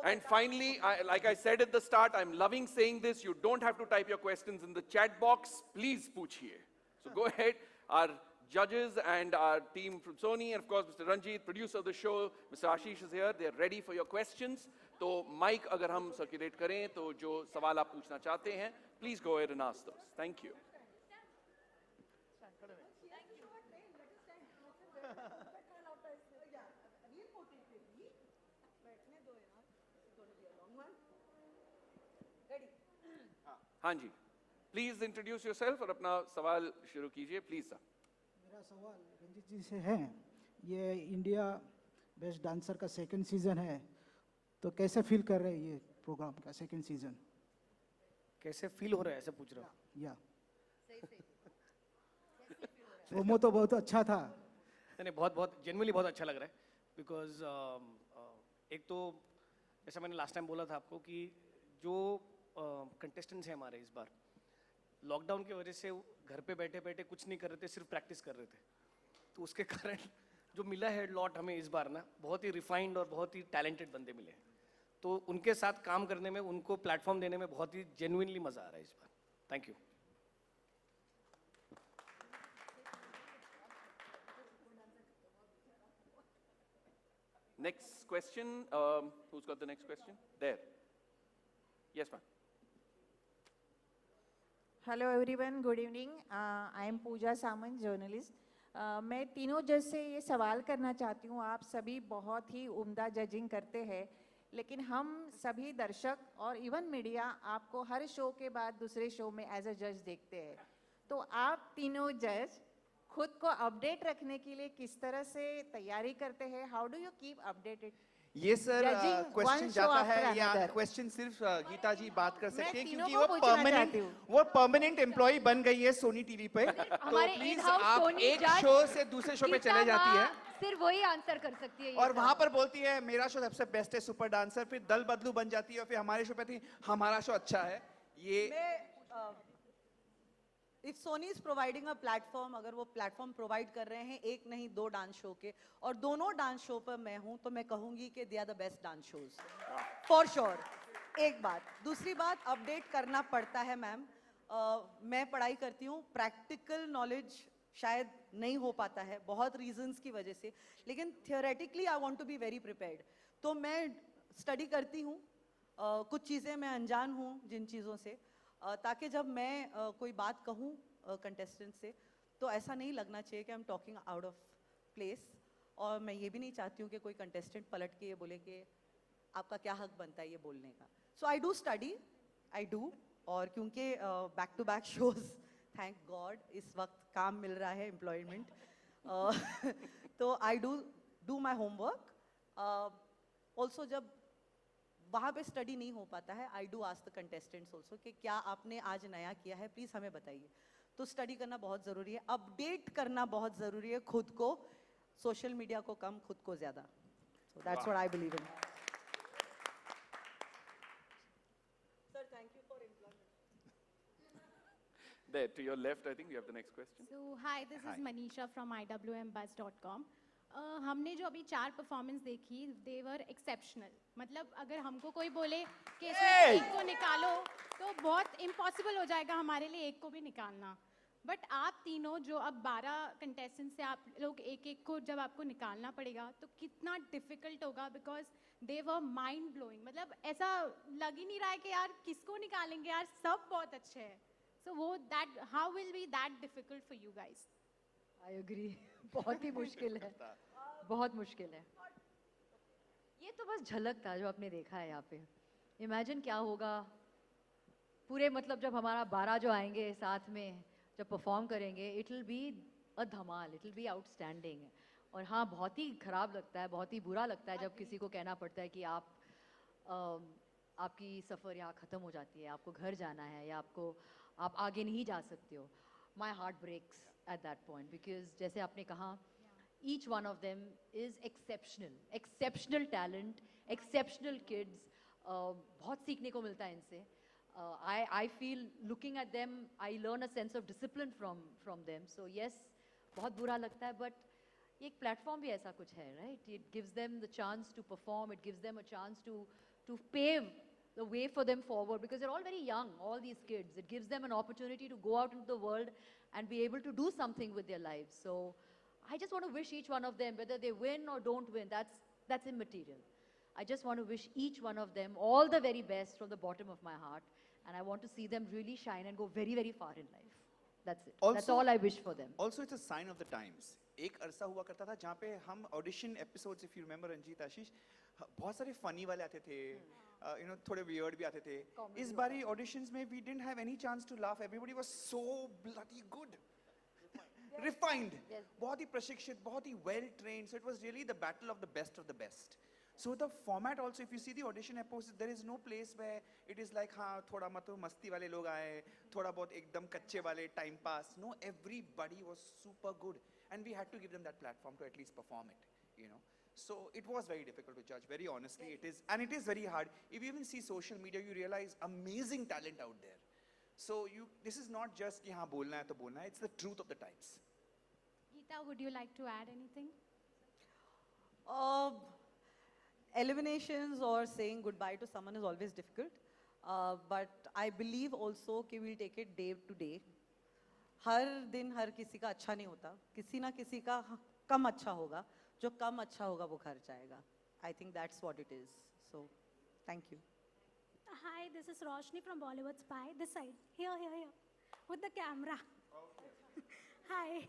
Speaker 12: And finally, like I said at the start, I'm loving saying this. You don't have to type your questions in the chat box. Please पूछिए. So go ahead. Our judges and our team from Sony, and of course Mr. Ranjit, producer of the show, Mr. Ashish is here. They're ready for your questions. तो mic अगर हम circulate करें, तो जो सवाल आप पूछना चाहते हैं, please go ahead and ask those. Thank you. हाँ जी, प्लीज इंट्रोड्यूस योरसेल्फ और अपना सवाल शुरू कीजिए, प्लीज सर।
Speaker 5: मेरा सवाल रंजीत जी से है, ये इंडिया बेस्ट डांसर का सेकंड सीजन है, तो कैसे फील कर रहे हैं ये प्रोग्राम का सेकंड सीजन?
Speaker 14: कैसे फील हो रहा है ऐसे पूछ रहा हूँ?
Speaker 5: या प्रोमो तो बहुत अच्छा था।
Speaker 14: नहीं, बहुत जेन्युइनली बहुत अच्छा लग रहा है, बिकॉज एक तो जैसा मैंने लास्ट टाइम बोला था आपको कि जो कंटेस्टेंट्स हैं हमारे इस बार लॉकडाउन की वजह से घर पे बैठे बैठे कुछ नहीं कर रहे थे, सिर्फ प्रैक्टिस कर रहे थे, तो उसके कारण जो मिला है लॉट हमें इस बार ना, बहुत ही रिफाइंड और बहुत ही टैलेंटेड बंदे मिले हैं। तो उनके साथ काम करने में, उनको प्लेटफॉर्म देने में बहुत ही जेन्युइनली मज़ा आ रहा है इस बार। Thank you.
Speaker 12: Next question. Who's got the next question? There. Yes, ma'am.
Speaker 15: Hello everyone, good evening. I am Pooja Samant, journalist. मैं तीनों जज से ये सवाल करना चाहती हूँ। आप सभी बहुत ही उम्दा जजिंग करते हैं, लेकिन हम सभी दर्शक और इवन मीडिया आपको हर शो के बाद दूसरे शो में एज अ जज देखते हैं। तो आप तीनों जज खुद को अपडेट रखने के लिए किस तरह से तैयारी करते हैं? How do you keep updated?
Speaker 11: ये सर क्वेश्चन जाता है, या क्वेश्चन सिर्फ गीता जी बात कर सकते हैं, क्योंकि वो परमानेंट एम्प्लॉय बन गई है सोनी टीवी पे। तो प्लीज आप एक शो से दूसरे शो पे चले जाती है,
Speaker 3: सिर्फ वही आंसर कर सकती है
Speaker 11: और वहां पर बोलती है मेरा शो सबसे बेस्ट है, सुपर डांसर, फिर दल बदलू बन जाती है, और फिर हमारे शो पे थी हमारा शो अच्छा है। ये
Speaker 4: if Soni is providing a platform, अगर वो प्लेटफॉर्म प्रोवाइड कर रहे हैं, एक नहीं 2 डांस शो के, और दोनों डांस शो पर मैं हूं, तो मैं कहूंगी कि they are the best dance shows for sure. एक बात। दूसरी बात, अपडेट करना पड़ता है मैम। मैं पढ़ाई करती हूँ, प्रैक्टिकल नॉलेज शायद नहीं हो पाता है बहुत रीजंस की वजह से, लेकिन theoretically I want to be very prepared. तो मैं स्टडी करती हूँ, कुछ चीज़ें मैं अनजान हूँ जिन चीज़ों से, ताकि जब मैं कोई बात कहूँ कंटेस्टेंट से, तो ऐसा नहीं लगना चाहिए कि I am talking out of place. और मैं ये भी नहीं चाहती हूँ कि कोई कंटेस्टेंट पलट के ये बोले कि आपका क्या हक बनता है ये बोलने का। So I do study, I do. और क्योंकि back to back shows, thank God इस वक्त काम मिल रहा है, एम्प्लॉयमेंट, तो I do my homework. Also जब वहाँ पे स्टडी नहीं हो पाता है, I do ask the contestants also कि क्या आपने आज नया किया है, प्लीज़ हमें बताइए। तो स्टडी करना बहुत ज़रूरी है, अपडेट करना बहुत ज़रूरी है खुद को, सोशल मीडिया को कम, खुद को ज़्यादा। So that's what I believe in. Sir, thank you for employment.
Speaker 12: There, to your left, I think you have the next question.
Speaker 16: So, hi, this is Manisha from iwmbuzz.com. हमने जो अभी 4 performance देखी, दे वर exceptional. मतलब अगर हमको कोई बोले कि इसमें एक को निकालो, तो बहुत इम्पॉसिबल हो जाएगा हमारे लिए एक को भी निकालना। बट आप तीनों जो अब 12 कंटेस्टेंट से आप लोग एक को जब आपको निकालना पड़ेगा, तो कितना डिफिकल्ट होगा, because they were mind blowing. मतलब ऐसा लग ही नहीं रहा है कि यार किसको निकालेंगे, यार सब बहुत अच्छे हैं। सो वो that, how will be that difficult for you guys?
Speaker 3: I agree, बहुत ही मुश्किल है, बहुत मुश्किल है। ये तो बस झलक था जो आपने देखा है यहाँ पे। इमेजिन क्या होगा पूरे, मतलब जब हमारा 12 जो आएंगे साथ में जब परफॉर्म करेंगे, it will be a Dhamaal, it will be outstanding. और हाँ, बहुत ही खराब लगता है, बहुत ही बुरा लगता है जब किसी को कहना पड़ता है कि आपकी सफ़र यहाँ ख़त्म हो जाती है, आपको घर जाना है, या आप आगे नहीं जा सकते हो। My heart breaks at that point, because जैसे आपने कहा, each one of them is exceptional talent, exceptional kids, बहुत सीखने को मिलता है इनसे। I feel looking at them, I learn a sense of discipline from them. So yes, बहुत बुरा लगता है, but ये एक platform भी ऐसा कुछ है, right? It gives them the chance to perform, it gives them a chance to pave the way for them forward, because they're all very young, all these kids. It gives them an opportunity to go out into the world and be able to do something with their lives. So I just want to wish each one of them, whether they win or don't win, that's immaterial. I just want to wish each one of them all the very best from the bottom of my heart, and I want to see them really shine and go very, very far in life. That's it.
Speaker 11: Also,
Speaker 3: that's all I wish for them.
Speaker 11: Also, it's a sign of the times. एक अरसा हुआ करता था जहाँ पे हम audition episodes, if you remember Ranjeet, Ashish, बहुत सारे फनी वाले आते थे, थोड़े वियर्ड भी आते थे। इस बारी ऑडिशंस में we didn't have any chance to laugh, everybody was so bloody good, refined, बहुत ही प्रशिक्षित, बहुत ही well trained. So it was really the battle of the best. So the format also, if you see the audition episodes, there is no place where it is like, हाँ थोड़ा मतलब मस्ती वाले लोग आए, थोड़ा बहुत एकदम कच्चे वाले time pass. No, everybody was super good, and we had to give them that platform to at least perform it, you know. So it was very difficult to judge. Very honestly, it is, and it is very hard. If you even see social media, you realize amazing talent out there. So this is not just कि हाँ बोलना है तो बोलना है. It's the truth of the times.
Speaker 16: Geeta, would you like to add anything?
Speaker 4: Eliminations or saying goodbye to someone is always difficult, but I believe also कि we'll take it day to day. हर दिन हर किसी का अच्छा नहीं होता, किसी ना किसी का कम अच्छा होगा, जो कम अच्छा होगा वो घर जाएगा. I think that's what it is. So, thank you.
Speaker 17: Hi, this is Roshni from Bollywood Spy. This side, here, with the camera. Hi.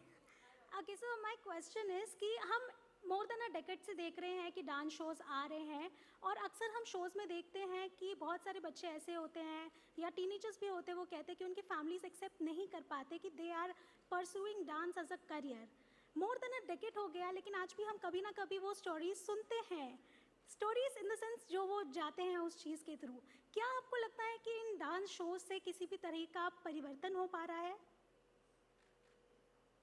Speaker 17: Okay, so my question is कि हम more than a decade से देख रहे हैं कि dance shows आ रहे हैं और अक्सर हम शोज में देखते हैं कि बहुत सारे बच्चे ऐसे होते हैं या टीनेजर्स भी होते हैं, वो कहते हैं कि उनकी फैमिलीज एक्सेप्ट नहीं कर पाते कि they are pursuing dance as a career. More than a decade हो गया, लेकिन आज भी हम कभी ना कभी वो स्टोरीज सुनते हैं. स्टोरीज इन द सेंस जो वो जाते हैं उस चीज़ के थ्रू. क्या आपको लगता है कि इन डांस शोज से किसी भी तरह का परिवर्तन हो पा रहा है?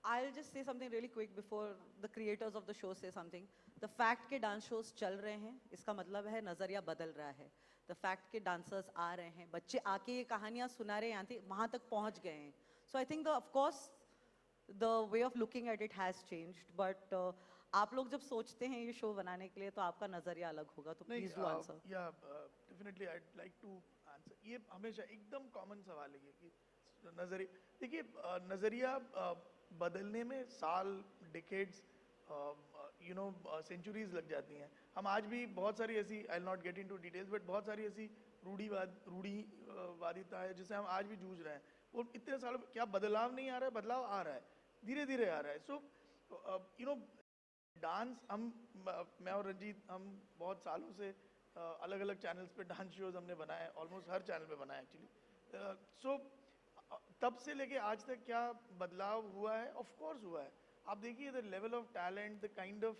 Speaker 4: I'll just say something really quick before the creators of the show say something. The fact के dance shows चल रहे हैं, इसका मतलब है नज़रिया बदल रहा है. The fact के dancers आ रहे हैं, बच्चे आके ये कहानियाँ सुना रहे हैं, वहाँ तक पहुँच गए हैं. So I think of course the way of looking at it has changed. But आप लोग जब सोचते हैं ये शो बनाने के लिए तो आपका नज़रिया अलग होगा. तो please do answer.
Speaker 18: Yeah, definitely I'd like to answer. ये हमेशा एकदम common सवाल है कि नज़रिया, देखिए नज़रिया बदलने में साल, डिकेड्स, सेंचुरीज लग जाती हैं. हम आज भी बहुत सारी ऐसी, I will not get into details, but बहुत सारी ऐसी रूढ़ीवादिता है जिससे हम आज भी जूझ रहे हैं. वो इतने सालों क्या बदलाव नहीं आ रहा है? बदलाव आ रहा है, धीरे धीरे आ रहा है. सो डांस, मैं और रंजीत हम बहुत सालों से अलग अलग चैनल्स पे डांस शोज हमने बनाए, ऑलमोस्ट हर चैनल पे बनाए एक्चुअली. सो तब से लेके आज तक क्या बदलाव हुआ है? ऑफ कोर्स हुआ है. आप देखिए the level of talent, the kind of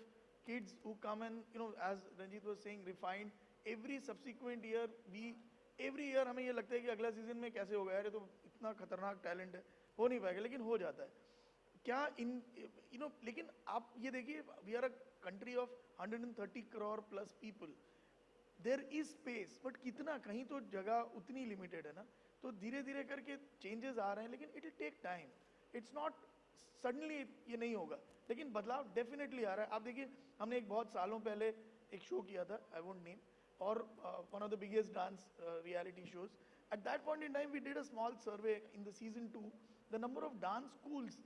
Speaker 18: kids who come and as Ranjit was saying, refined every subsequent year. Every year हमें ये लगता है कि अगला सीजन में कैसे होगा यार, ये तो इतना खतरनाक टैलेंट है, हो नहीं पाएगा, लेकिन हो जाता है. क्या लेकिन आप ये देखिए, we are a country of 130 crore plus people. There is space, but कितना, कहीं तो जगह उतनी लिमिटेड है ना. तो धीरे धीरे करके चेंजेस आ रहे हैं, लेकिन it will take time. It's not suddenly, ये नहीं होगा, लेकिन बदलाव डेफिनेटली आ रहा है. आप देखिए हमने एक बहुत सालों पहले एक शो किया था, आई वोंट नेम, और one of the biggest dance reality shows. At that point in time we did a small survey in the season 2, the number of dance schools,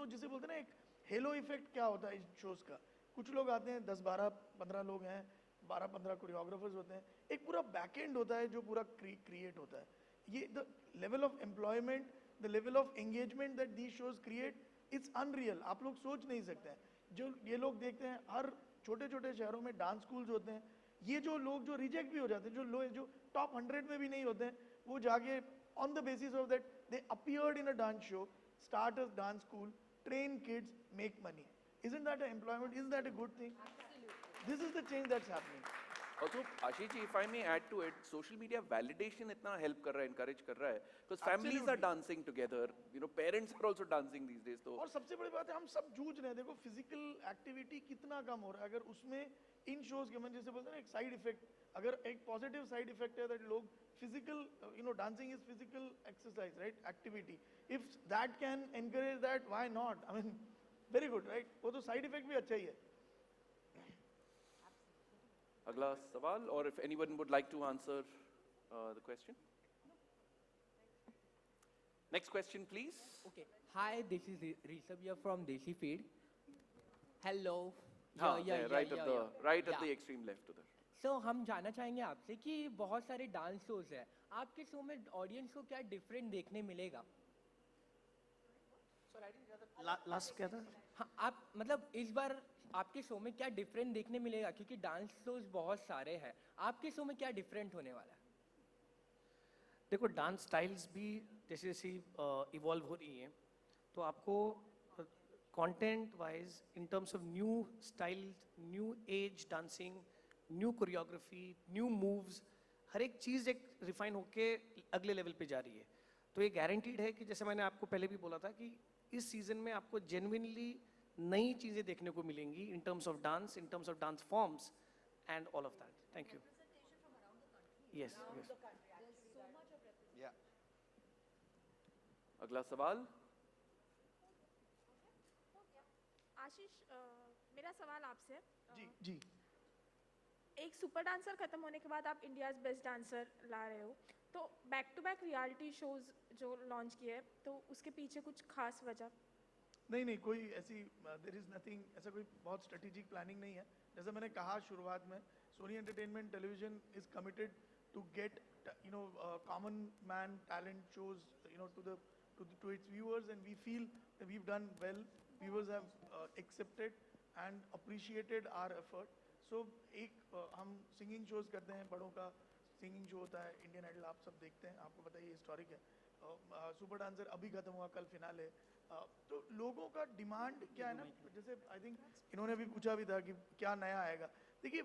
Speaker 18: जिसे बोलते हैं ना एक हेलो इफेक्ट क्या होता है इस शोज का. कुछ लोग आते हैं, 10, 12, 15 लोग हैं, 12, 15 कोरियोग्राफर्स होते हैं, एक पूरा बैकएंड होता है जो पूरा क्रिएट होता है. ये the level of employment, the level of engagement that these shows create, it's unreal. आप लोग सोच नहीं सकते हैं. जो ये लोग देखते हैं, हर छोटे छोटे शहरों में डांस स्कूल्स होते हैं. ये जो लोग जो रिजेक्ट भी हो जाते हैं, जो टॉप 100 में भी नहीं होते हैं, वो जाके on the basis of that they appeared in a dance show, start a dance school, train kids, make money. Isn't that an employment? Isn't that a good thing? This is the change that's happening.
Speaker 12: Also, Ashish ji, if I may add to it, social media validation itna help kar raha hai, encourage kar raha hai, because families are dancing together. Parents are also dancing these days. तो
Speaker 18: और सबसे बड़ी बात है, हम सब जूझ रहे हैं. देखो फिजिकल एक्टिविटी कितना कम हो रहा है. अगर उसमें इन शोज के, मैं जैसे बोलते हैं ना, एक साइड इफेक्ट, अगर एक पॉजिटिव साइड इफेक्ट है दैट लोग physical, dancing is physical exercise, right, activity. If that can encourage that, why not? I mean very good, right. वो तो साइड इफेक्ट भी अच्छा ही है.
Speaker 12: अगला सवाल, or if anyone would like to answer the question. Next question, please.
Speaker 19: Okay. Hi, this is Rishabh here from Desi Feed. Hello.
Speaker 12: Right at the extreme left उधर.
Speaker 19: So हम जानना चाहेंगे आपसे कि बहुत सारे डांस शोज हैं, आपके शो में ऑडियंस को क्या डिफरेंट देखने मिलेगा?
Speaker 14: लास्ट क्या था?
Speaker 19: हाँ, आप मतलब इस बार आपके शो में क्या डिफरेंट देखने मिलेगा, क्योंकि डांस शोज बहुत सारे हैं, आपके शो में क्या डिफरेंट होने वाला है?
Speaker 14: देखो, डांस स्टाइल्स भी जैसे जैसे इवॉल्व हो रही हैं, तो आपको content wise in terms of new style, new age dancing, new choreography, new moves, हर एक चीज़ एक रिफाइन होके अगले लेवल पे जा रही है. तो ये गारंटीड है कि जैसे मैंने आपको पहले भी बोला था कि इस सीजन में आपको जेन्युइनली नई चीज़ें देखने को मिलेंगी इन terms of dance, in terms of dance forms and all of that. Thank you. Yes.
Speaker 12: अगला सवाल.
Speaker 20: आशीष, मेरा सवाल आपसे
Speaker 18: जी जी
Speaker 20: एक सुपर डांसर खत्म होने के बाद आप इंडियाज बेस्ट डांसर ला रहे हो, तो back to back reality shows जो लॉन्च किए हैं, तो उसके पीछे कुछ खास वजह?
Speaker 18: नहीं कोई ऐसी देयर इज नथिंग, ऐसा कोई बहुत स्ट्रेटेजिक प्लानिंग नहीं है. जैसे मैंने कहा शुरुआत में, Sony entertainment television is committed to get common man talent shows to its viewers, and we feel that we've done well. Viewers have accepted and appreciated our effort. So हम singing shows करते हैं, बड़ों का singing show होता है, Indian idol आप सब देखते हैं, आपको पता है ये हिस्टोरिक है. सुपर डांसर अभी खत्म हुआ, कल फिनाले. तो लोगों का डिमांड क्या है ना, जैसे आई थिंक इन्होंने भी पूछा भी था कि क्या नया आएगा. देखिए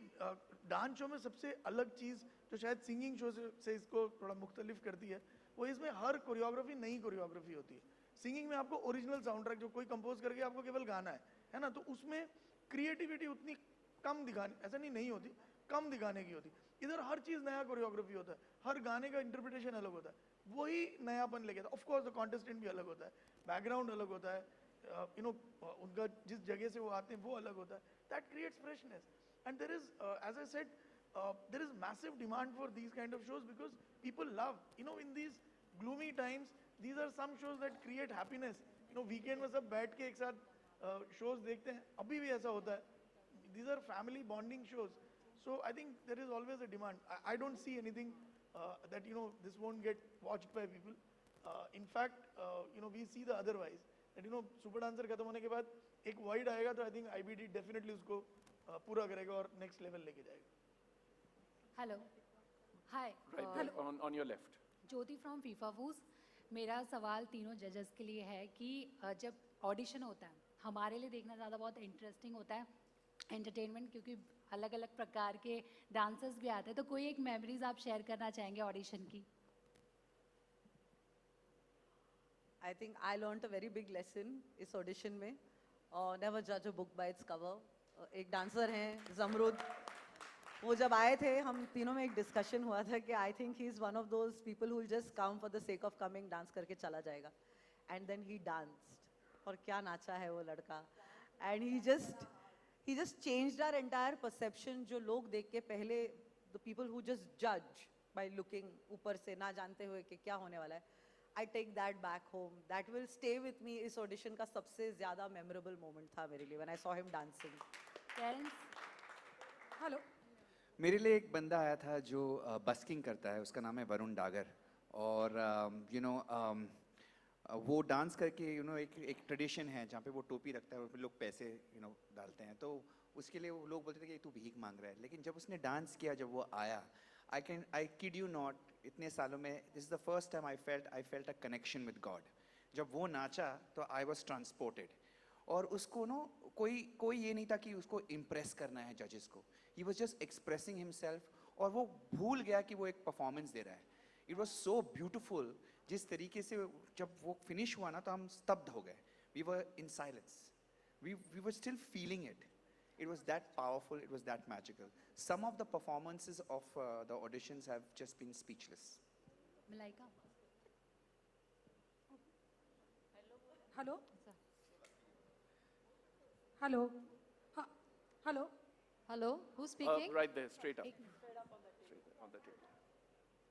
Speaker 18: डांस शो में सबसे अलग चीज़ जो शायद सिंगिंग शो से इसको थोड़ा मुख्तलिफ करती है, वो इसमें हर कोरियोग्राफी नई कोरियोग्राफी होती है. सिंगिंग में आपको ओरिजिनल साउंड ट्रैक जो कोई कंपोज करके आपको केवल गाना है ना, तो उसमें क्रिएटिविटी उतनी कम दिखाने, ऐसा नहीं होती, कम दिखाने की होती. इधर हर चीज़ नया कोरियोग्राफी होता है, हर गाने का इंटरप्रिटेशन अलग होता है, वही नयापन लेके. ऑफ कोर्स द कॉन्टेस्टेंट भी अलग होता है, बैकग्राउंड अलग होता है, उनका जिस जगह से वो आते हैं वो अलग होता है. That creates freshness. And there is as I said, there is massive demand for these kind of shows because people love, in these gloomy times, these are some shows that create happiness. Weekend में सब बैठ के एक साथ shows देखते हैं, अभी भी ऐसा होता है. These are family bonding shows. So I think there is always a demand. I don't see anything that this won't get watched by people. In fact, we see the otherwise. That Super Dancer खत्म होने के बाद एक void आएगा, तो I think IBD definitely उसको पूरा करेगा और next level लेके जाएगा.
Speaker 21: Hello hi
Speaker 12: Right there, on your left.
Speaker 21: Jyoti from FIFA whose. मेरा सवाल तीनों जजेस के लिए है कि जब ऑडिशन होता है, हमारे लिए देखना ज़्यादा बहुत इंटरेस्टिंग होता है, एंटरटेनमेंट, क्योंकि अलग अलग प्रकार के डांसर्स भी आते हैं. तो कोई एक मेमोरीज आप शेयर करना चाहेंगे ऑडिशन की?
Speaker 4: I think I learn a very big lesson इस ऑडिशन में. नेवर जज a book by its cover. एक डांसर हैं जमरुद, वो जब आए थे, हम तीनों में एक डिस्कशन हुआ था कि I think he is one of those people who will just come for the sake of coming, dance करके चला जाएगा. एंड देन ही डांस्ड, और क्या नाचा है वो लड़का. And he just changed our entire perception. जो लोग देख के पहले, द पीपल हु जस्ट जज बाय लुकिंग ऊपर से, ना जानते हुए कि क्या होने वाला है, I take that back home. That will stay with me. इस ऑडिशन का सबसे ज़्यादा मेमोरेबल मोमेंट था मेरे लिए when I saw him dancing.
Speaker 20: Hello,
Speaker 22: मेरे लिए एक बंदा आया था जो बस्किंग करता है, उसका नाम है वरुण डागर. और वो डांस करके एक ट्रेडिशन है जहाँ पे वो टोपी रखता है और लोग पैसे डालते हैं, तो उसके लिए वो लोग बोलते थे कि तू भीख मांग रहा है. लेकिन जब उसने डांस किया, जब वो आया, आई किड यू नॉट, इतने सालों में this is the first time I felt a connection with God. जब वो नाचा तो आई वॉज ट्रांसपोर्टेड. और उसको कोई ये नहीं था कि उसको इम्प्रेस करना है जजेस को. He was just expressing himself, और वो भूल गया कि वो एक परफॉर्मेंस दे रहा है. It was so beautiful. जिस तरीके से जब वो फिनिश हुआ ना, तो हम स्तब्ध हो गए. We were in silence. We were still feeling it. It was that powerful, it was that magical. Some of the performances of the auditions have just been speechless.
Speaker 21: Malaika.
Speaker 20: Hello hello hello
Speaker 21: hello, who's speaking?
Speaker 12: Right there, straight up. Straight up on the table.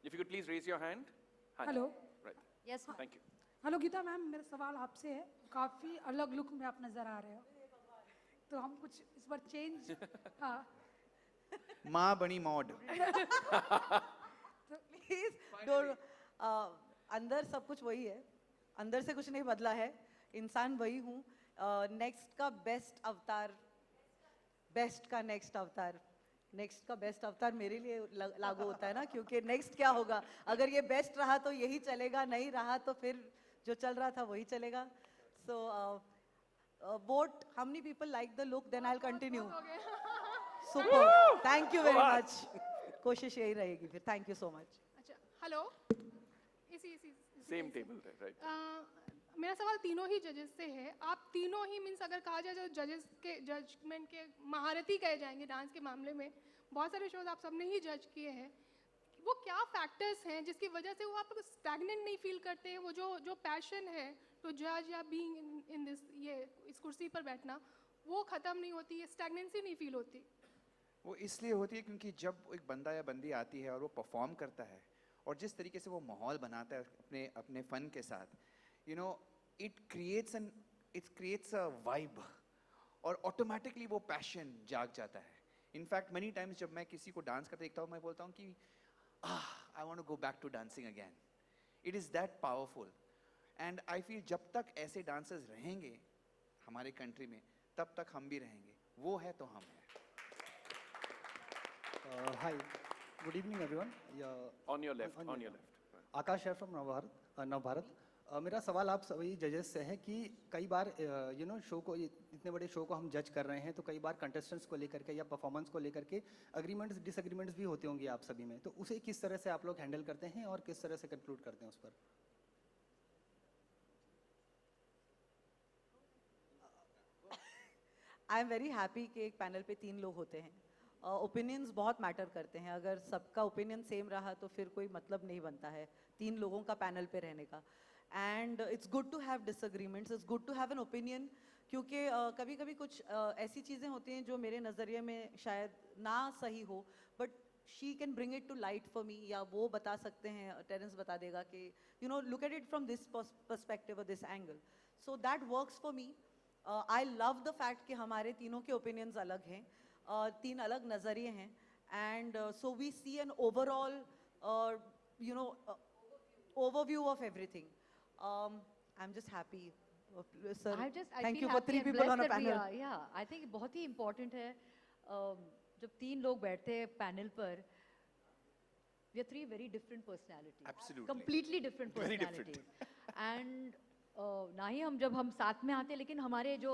Speaker 12: If you could please raise your hand.
Speaker 20: Hello.
Speaker 12: Right.
Speaker 21: Yes, ma'am.
Speaker 12: Thank you.
Speaker 20: Hello Geeta ma'am, मेरा सवाल आपसे है. काफ़ी अलग look में आप नज़र आ रहे हो, तो हम कुछ इस बार चेंज. हाँ,
Speaker 22: माँ बनी मॉड.
Speaker 4: तो प्लीज डोंट. अंदर सब कुछ वही है, अंदर से कुछ नहीं बदला है, इंसान वही हूँ. नेक्स्ट का बेस्ट अवतार, बेस्ट का नेक्स्ट अवतार, नेक्स्ट का बेस्ट अवतार मेरे लिए लागू होता है ना, क्योंकि नेक्स्ट क्या होगा, अगर ये बेस्ट रहा तो यही चलेगा, नहीं रहा तो फिर जो चल रहा था वही चलेगा. सो vote how many people like the look, then I'll continue. Super. Thank you very much. कोशिश यही रहेगी फिर. Thank you so much.
Speaker 23: अच्छा, हेलो. इसी
Speaker 12: Same table there, right?
Speaker 23: मेरा सवाल तीनों ही जजेस से है. आप तीनों ही मीन्स अगर कहा जाए तो जजेस के जजमेंट के महारथी कहे जाएंगे डांस के मामले में. बहुत सारे शोज आप सबने ही जज किए हैं. वो क्या फैक्टर्स हैं जिसकी वजह से वो आप स्टैग्नेंट नहीं फील करते हैं? वो जो पैशन है टू जज या बीइंग इन दिस, ये इस कुर्सी पर बैठना, वो ख़त्म नहीं होती, ये स्टैग्नेंसी नहीं फील होती।
Speaker 22: वो इसलिए होती है क्योंकि जब एक बंदा या बंदी आती है और वो परफॉर्म करता है और जिस तरीके से वो माहौल बनाता है अपने अपने फन के साथ, you know, it creates a vibe और ऑटोमेटिकली वो पैशन जाग जाता है। इनफैक्ट मेनी टाइम्स जब मैं किसी को डांस करते देखता हूँ, मैं बोलता हूँ कि I want to go back to dancing again. It is that powerful and I feel जब तक ऐसे डांसर्स रहेंगे हमारे कंट्री में तब तक हम भी रहेंगे। वो है तो हम हैं।
Speaker 1: Hi, good evening everyone.
Speaker 12: On your left, on your left.
Speaker 1: आकाश है फ्रॉम नवभारत। मेरा सवाल आप सभी जजेस से है कि कई बार शो को, इतने बड़े शो को हम जज कर रहे हैं, तो कई बार कंटेस्टेंट्स को लेकर के या परफॉर्मेंस को लेकर के अग्रीमेंट्स डिसएग्रीमेंट्स भी होते होंगे आप सभी में, तो उसे किस तरह से आप लोग हैंडल करते हैं और किस तरह से कंक्लूड करते हैं उस पर?
Speaker 4: आई एम वेरी हैप्पी कि एक पैनल पे 3 लोग होते हैं। ओपिनियंस बहुत मैटर करते हैं। अगर सबका ओपिनियन सेम रहा तो फिर कोई मतलब नहीं बनता है 3 लोगों का पैनल पे रहने का। And it's good to have disagreements, it's good to have an opinion, क्योंकि कभी कभी कुछ ऐसी चीज़ें होती हैं जो मेरे नज़रिए में शायद ना सही हो, but she can bring it to light for me, या वो बता सकते हैं, टेरेंस बता देगा कि you know look at it from this perspective और this angle, so that works for me. I love the fact कि हमारे तीनों के ओपिनियंस अलग हैं, 3 अलग नज़रिए हैं, and so we see an overall overview of everything. I'm just happy, sir. Thank you for 3 people on a panel.
Speaker 3: I think बहुत ही important है जब 3 लोग बैठते हैं पैनल पर, we are 3 very different personalities.
Speaker 22: Absolutely.
Speaker 3: Completely different
Speaker 22: Very
Speaker 3: personalities. And ना ही जब हम साथ में आते हैं, लेकिन हमारे जो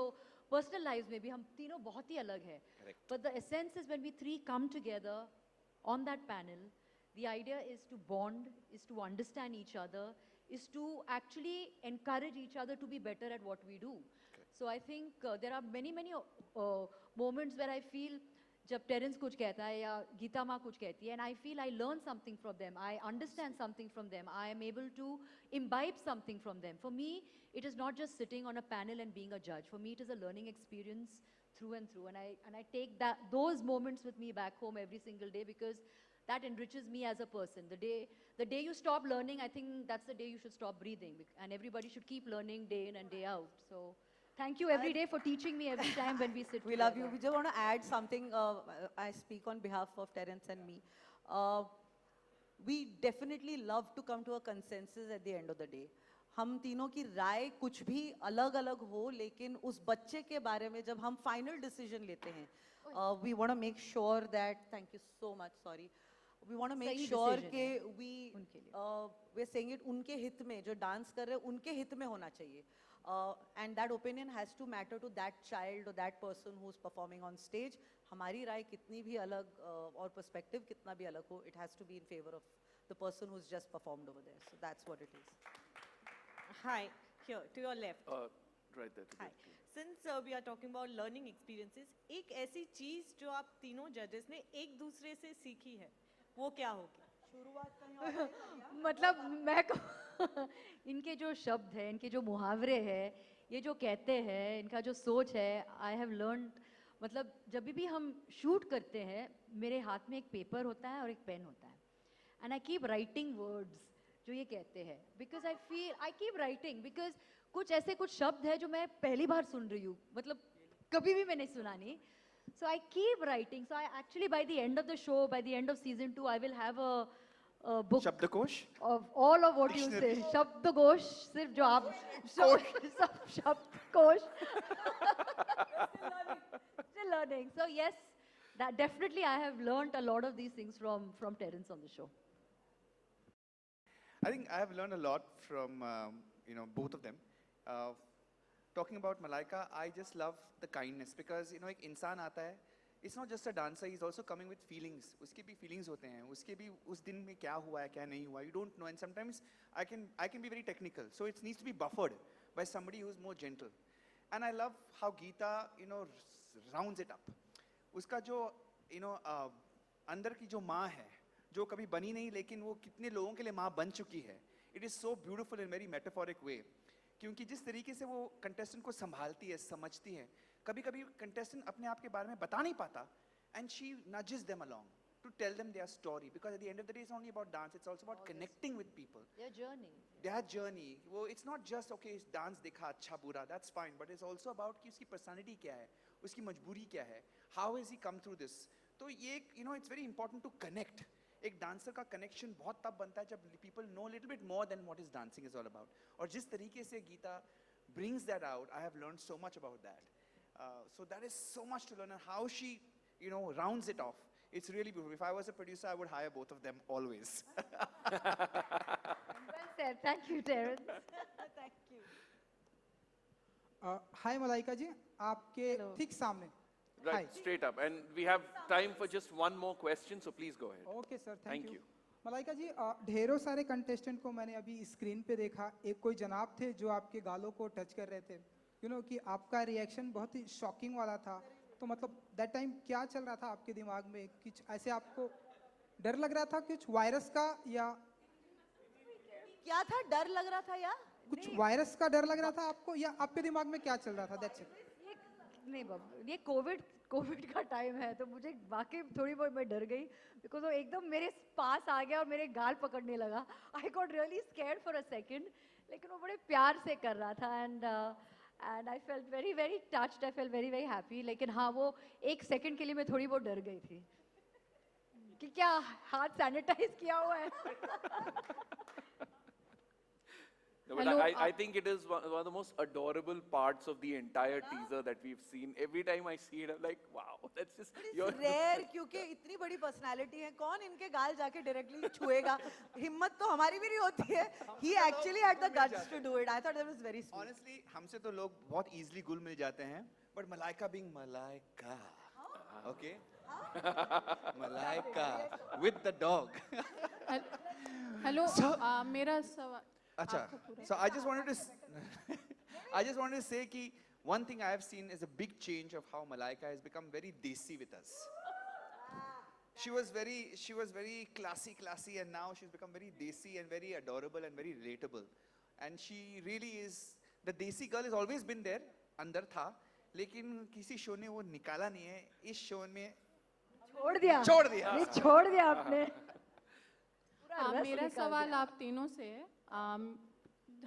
Speaker 3: पर्सनल लाइव्स में भी हम तीनों बहुत ही अलग है। But the essence is when we 3 come together on that panel, the idea is to bond, is to understand each other, is to actually encourage each other to be better at what we do. So I think there are many moments where I feel जब Terrence कुछ कहता है या गीता माँ कुछ कहती है, and I feel I learn something from them, I understand something from them, I am able to imbibe something from them. For me, it is not just sitting on a panel and being a judge. For me, it is a learning experience through and through, and I take those moments with me back home every single day, because that enriches me as a person. The day you stop learning, I think that's the day you should stop breathing, and everybody should keep learning day in and day out. So thank you every day for teaching me every time when we sit
Speaker 4: We love you. We just want to add something. I speak on behalf of Terence and me. We definitely love to come to a consensus at the end of the day. हम तीनों की राय कुछ भी अलग अलग हो, लेकिन उस बच्चे के बारे में जब हम फाइनल डिसीजन लेते हैं, we want to make sure that, thank you so much, sorry, we want to make sure कि we're saying it उनके हित में, जो डांस कर रहे हैं उनके हित में होना चाहिए, and that opinion has to matter to that child or that person who's performing on stage. हमारी राय कितनी भी अलग और perspective कितना भी अलग हो, it has to be in favor of the person who's just performed over there. So that's what it is.
Speaker 2: Hi, here to your left.
Speaker 12: Right there.
Speaker 2: Hi. Since we are talking about learning experiences, एक ऐसी चीज जो आप तीनों जजेस ने एक दूसरे से सीखी है, वो क्या होगी?
Speaker 3: मतलब मैं इनके जो शब्द हैं, इनके जो मुहावरे हैं, ये जो कहते हैं, इनका जो सोच है, I have learned, मतलब जब भी हम शूट करते हैं, मेरे हाथ में एक पेपर होता है और एक पेन होता है, and I keep writing words जो ये कहते हैं, because I feel I keep writing because कुछ ऐसे कुछ शब्द है जो मैं पहली बार सुन रही हूँ, मतलब कभी भी मैंने सुना नहीं, so I keep writing. So I actually, by the end of the show, by the end of season 2, I will have a book
Speaker 22: शब्दकोश
Speaker 3: of all of what you say. शब्दकोश सिर्फ जो आप सब शब्दकोश. Still learning. So yes, that definitely I have learned a lot of these things from Terence on the show.
Speaker 22: I think I have learned a lot from both of them. Talking about Malaika, I just love the kindness, because एक इंसान आता है, it's not just a dancer, he's also coming with feelings. उसके भी feelings होते हैं, उसके भी उस दिन में क्या हुआ है, क्या नहीं हुआ, you don't know, and sometimes I can be very technical, so it needs to be buffered by somebody who's more gentle. And I love how Geeta rounds it up. उसका जो अंदर की जो माँ है, जो कभी बनी नहीं, लेकिन वो कितने लोगों के लिए माँ बन चुकी है. It is so beautiful in very metaphoric way.
Speaker 11: क्योंकि जिस तरीके से वो कंटेस्टेंट को संभालती है, समझती है, कभी कभी कंटेस्टेंट अपने आप के बारे में बता नहीं पाता, and she nudges them along to tell them their story, because at the end of the day it's not only about dance, it's also about connecting with people.
Speaker 4: Their journey.
Speaker 11: Their journey, वो it's not just okay dance देखा अच्छा बुरा, that's fine, but it's also about कि उसकी personality क्या है, उसकी मजबूरी क्या है, how has he come through this. तो ये you know it's very important to connect. एक डांसर का कनेक्शन बहुत तब बनता है जब people know a little bit more than what is dancing is all about. और जिस तरीके से Gita brings that out, I have learned so much about that. So that is so much to learn, and how she you know rounds it off. It's really beautiful. If I was a producer, I would hire both of them always.
Speaker 3: Well said. Thank you, Terence.
Speaker 4: Thank you.
Speaker 5: हाय मलाइका जी, आपके ठीक सामने.
Speaker 12: Right, straight up. And we have time for just one more question, so please go ahead.
Speaker 5: Okay sir,
Speaker 12: Thank
Speaker 5: thank
Speaker 12: you.
Speaker 5: Malaika ji, ढेरों सारे contestant को मैंने अभी screen पे देखा. एक कोई जनाब थे जो आपके गालों को टच कर रहे थे. यू नो कि आपका रिएक्शन बहुत ही शॉकिंग वाला था. तो मतलब दैट टाइम क्या चल रहा था आपके दिमाग में? कुछ ऐसे आपको डर लग रहा था कुछ वायरस का, या
Speaker 4: क्या था, डर लग रहा था या
Speaker 5: कुछ वायरस का डर लग रहा था आपको, या आपके दिमाग में क्या चल रहा था? That's it.
Speaker 3: नहीं बाबू, ये कोविड का टाइम है, तो मुझे वाकई थोड़ी बहुत मैं डर गई, बिकॉज वो एकदम मेरे पास आ गया और मेरे गाल पकड़ने लगा. I got really scared for a second, लेकिन वो बड़े प्यार से कर रहा था. And I felt very very touched, I felt very very happy. लेकिन हाँ, वो एक सेकंड के लिए मैं थोड़ी बहुत डर गई थी कि क्या हाथ सैनिटाइज किया हुआ है.
Speaker 12: No, but I think it is one of the most adorable parts of the entire teaser that we've seen. Every time I see it, I'm like, wow, that's just
Speaker 4: rare, क्योंकि इतनी बड़ी personality है, कौन इनके गाल जाके directly छुएगा? हिम्मत तो हमारी भी नहीं होती है. He actually had the guts to do it. I thought that was very sweet.
Speaker 11: Honestly, हमसे तो लोग बहुत easily घुल मिल जाते हैं, but Malaika being Malaika, okay? Malaika with the dog.
Speaker 7: Hello, मेरा सवाल.
Speaker 11: अच्छा, so I just wanted to say कि one thing I have seen is a big change of how Malaika has become very desi with us. She was very classy, and now she's become very desi and very adorable and very relatable. And she really is, the desi girl has always been there, अंदर था, लेकिन किसी show ने वो निकाला नहीं है. इस शो में
Speaker 3: छोड़ दिया आपने.
Speaker 7: मेरा सवाल आप तीनों से है.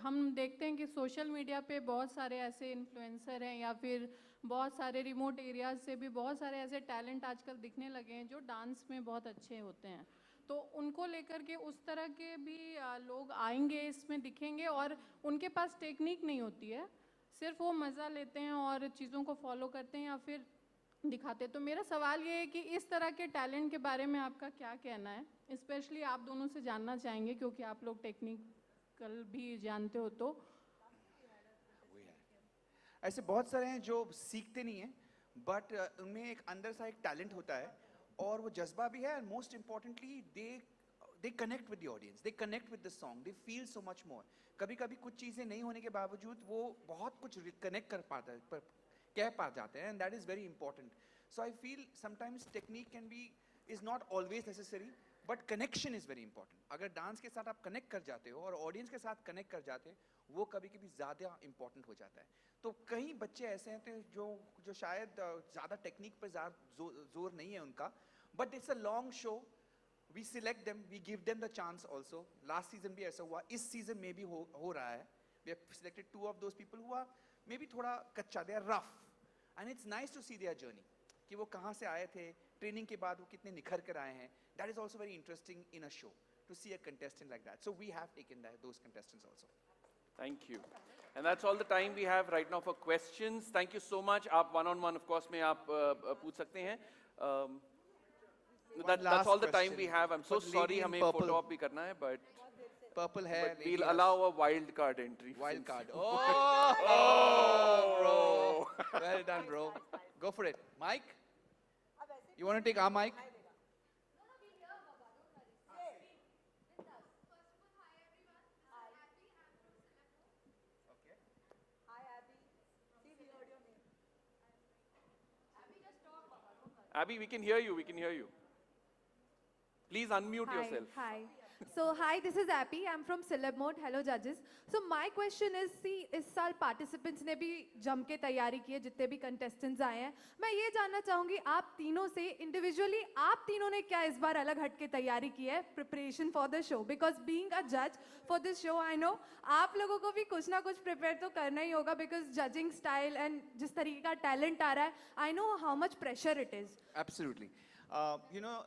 Speaker 7: हम देखते हैं कि सोशल मीडिया पे बहुत सारे ऐसे इन्फ्लुएंसर हैं, या फिर बहुत सारे रिमोट एरियाज से भी बहुत सारे ऐसे टैलेंट आजकल दिखने लगे हैं जो डांस में बहुत अच्छे होते हैं. तो उनको लेकर के उस तरह के भी लोग आएंगे, इसमें दिखेंगे, और उनके पास टेक्निक नहीं होती है, सिर्फ वो मज़ा लेते हैं और चीज़ों को फॉलो करते हैं या फिर दिखाते. तो मेरा सवाल ये है कि इस तरह के टैलेंट के बारे में आपका क्या कहना है? स्पेशली आप दोनों से जानना चाहेंगे, क्योंकि आप लोग टेक्निकल भी जानते हो. तो
Speaker 11: ऐसे बहुत सारे हैं जो सीखते नहीं हैं, बट उनमें एक अंदर सा एक टैलेंट होता है, और वो जज्बा भी है, and most importantly they connect with the audience, they connect with the song, they feel so much more. कभी कभी कुछ चीज़ें नहीं होने के बावजूद वो बहुत कुछ कनेक्ट कर पाता है, कह पा जाते हैं, and that is very important. So I feel sometimes technique can be is not always necessary, but connection is very important. अगर डांस के साथ आप कनेक्ट कर जाते हो और ऑडियंस के साथ कनेक्ट कर जाते हैं, वो कभी कभी ज़्यादा इंपॉर्टेंट हो जाता है. तो कई बच्चे ऐसे हैं जो शायद ज़्यादा टेक्निक पर जोर नहीं है उनका, but it's a long show. We select them, we give them the chance also. Last season भी ऐसा हुआ, इस सीजन में भी हो रहा है. We have selected 2 of those people who are maybe थोड़ा कच्चा, they are rough, and it's nice to see their journey, कि वो कहाँ से आए थे, ट्रेनिंग के बाद वो कितने निखर कर आए हैं. That is also very interesting in a show, to see a contestant like that. So we have taken those contestants also.
Speaker 12: Thank you. And that's all the time we have right now for questions. Thank you so much. आप one-on-one, of course, में आप पूछ सकते हैं. That's all the time we have. I'm so sorry, हमें photo op भी करना है, but
Speaker 11: purple hair.
Speaker 12: But we'll allow a wild card entry.
Speaker 11: Wild card. Oh, bro. Well done, bro. Go for it. Mike? You want to take our mic?
Speaker 12: Abby, we can hear you. We can hear you. Please unmute yourself.
Speaker 8: Hi. So hi, this is Appy. I'm from Celeb Mode. Hello judges. So my question is, see, इस साल participants ने भी जम के तैयारी की है, जितने भी contestants आए हैं. मैं ये जानना चाहूँगी आप तीनों से individually आप तीनों ने क्या इस बार अलग हट के तैयारी की है preparation for the show? Because being a judge for this show, I know आप लोगों को भी कुछ ना कुछ prepare तो करना ही होगा because judging style and जिस तरीके का talent आ रहा है, I know how much pressure it is.
Speaker 22: Absolutely. You know,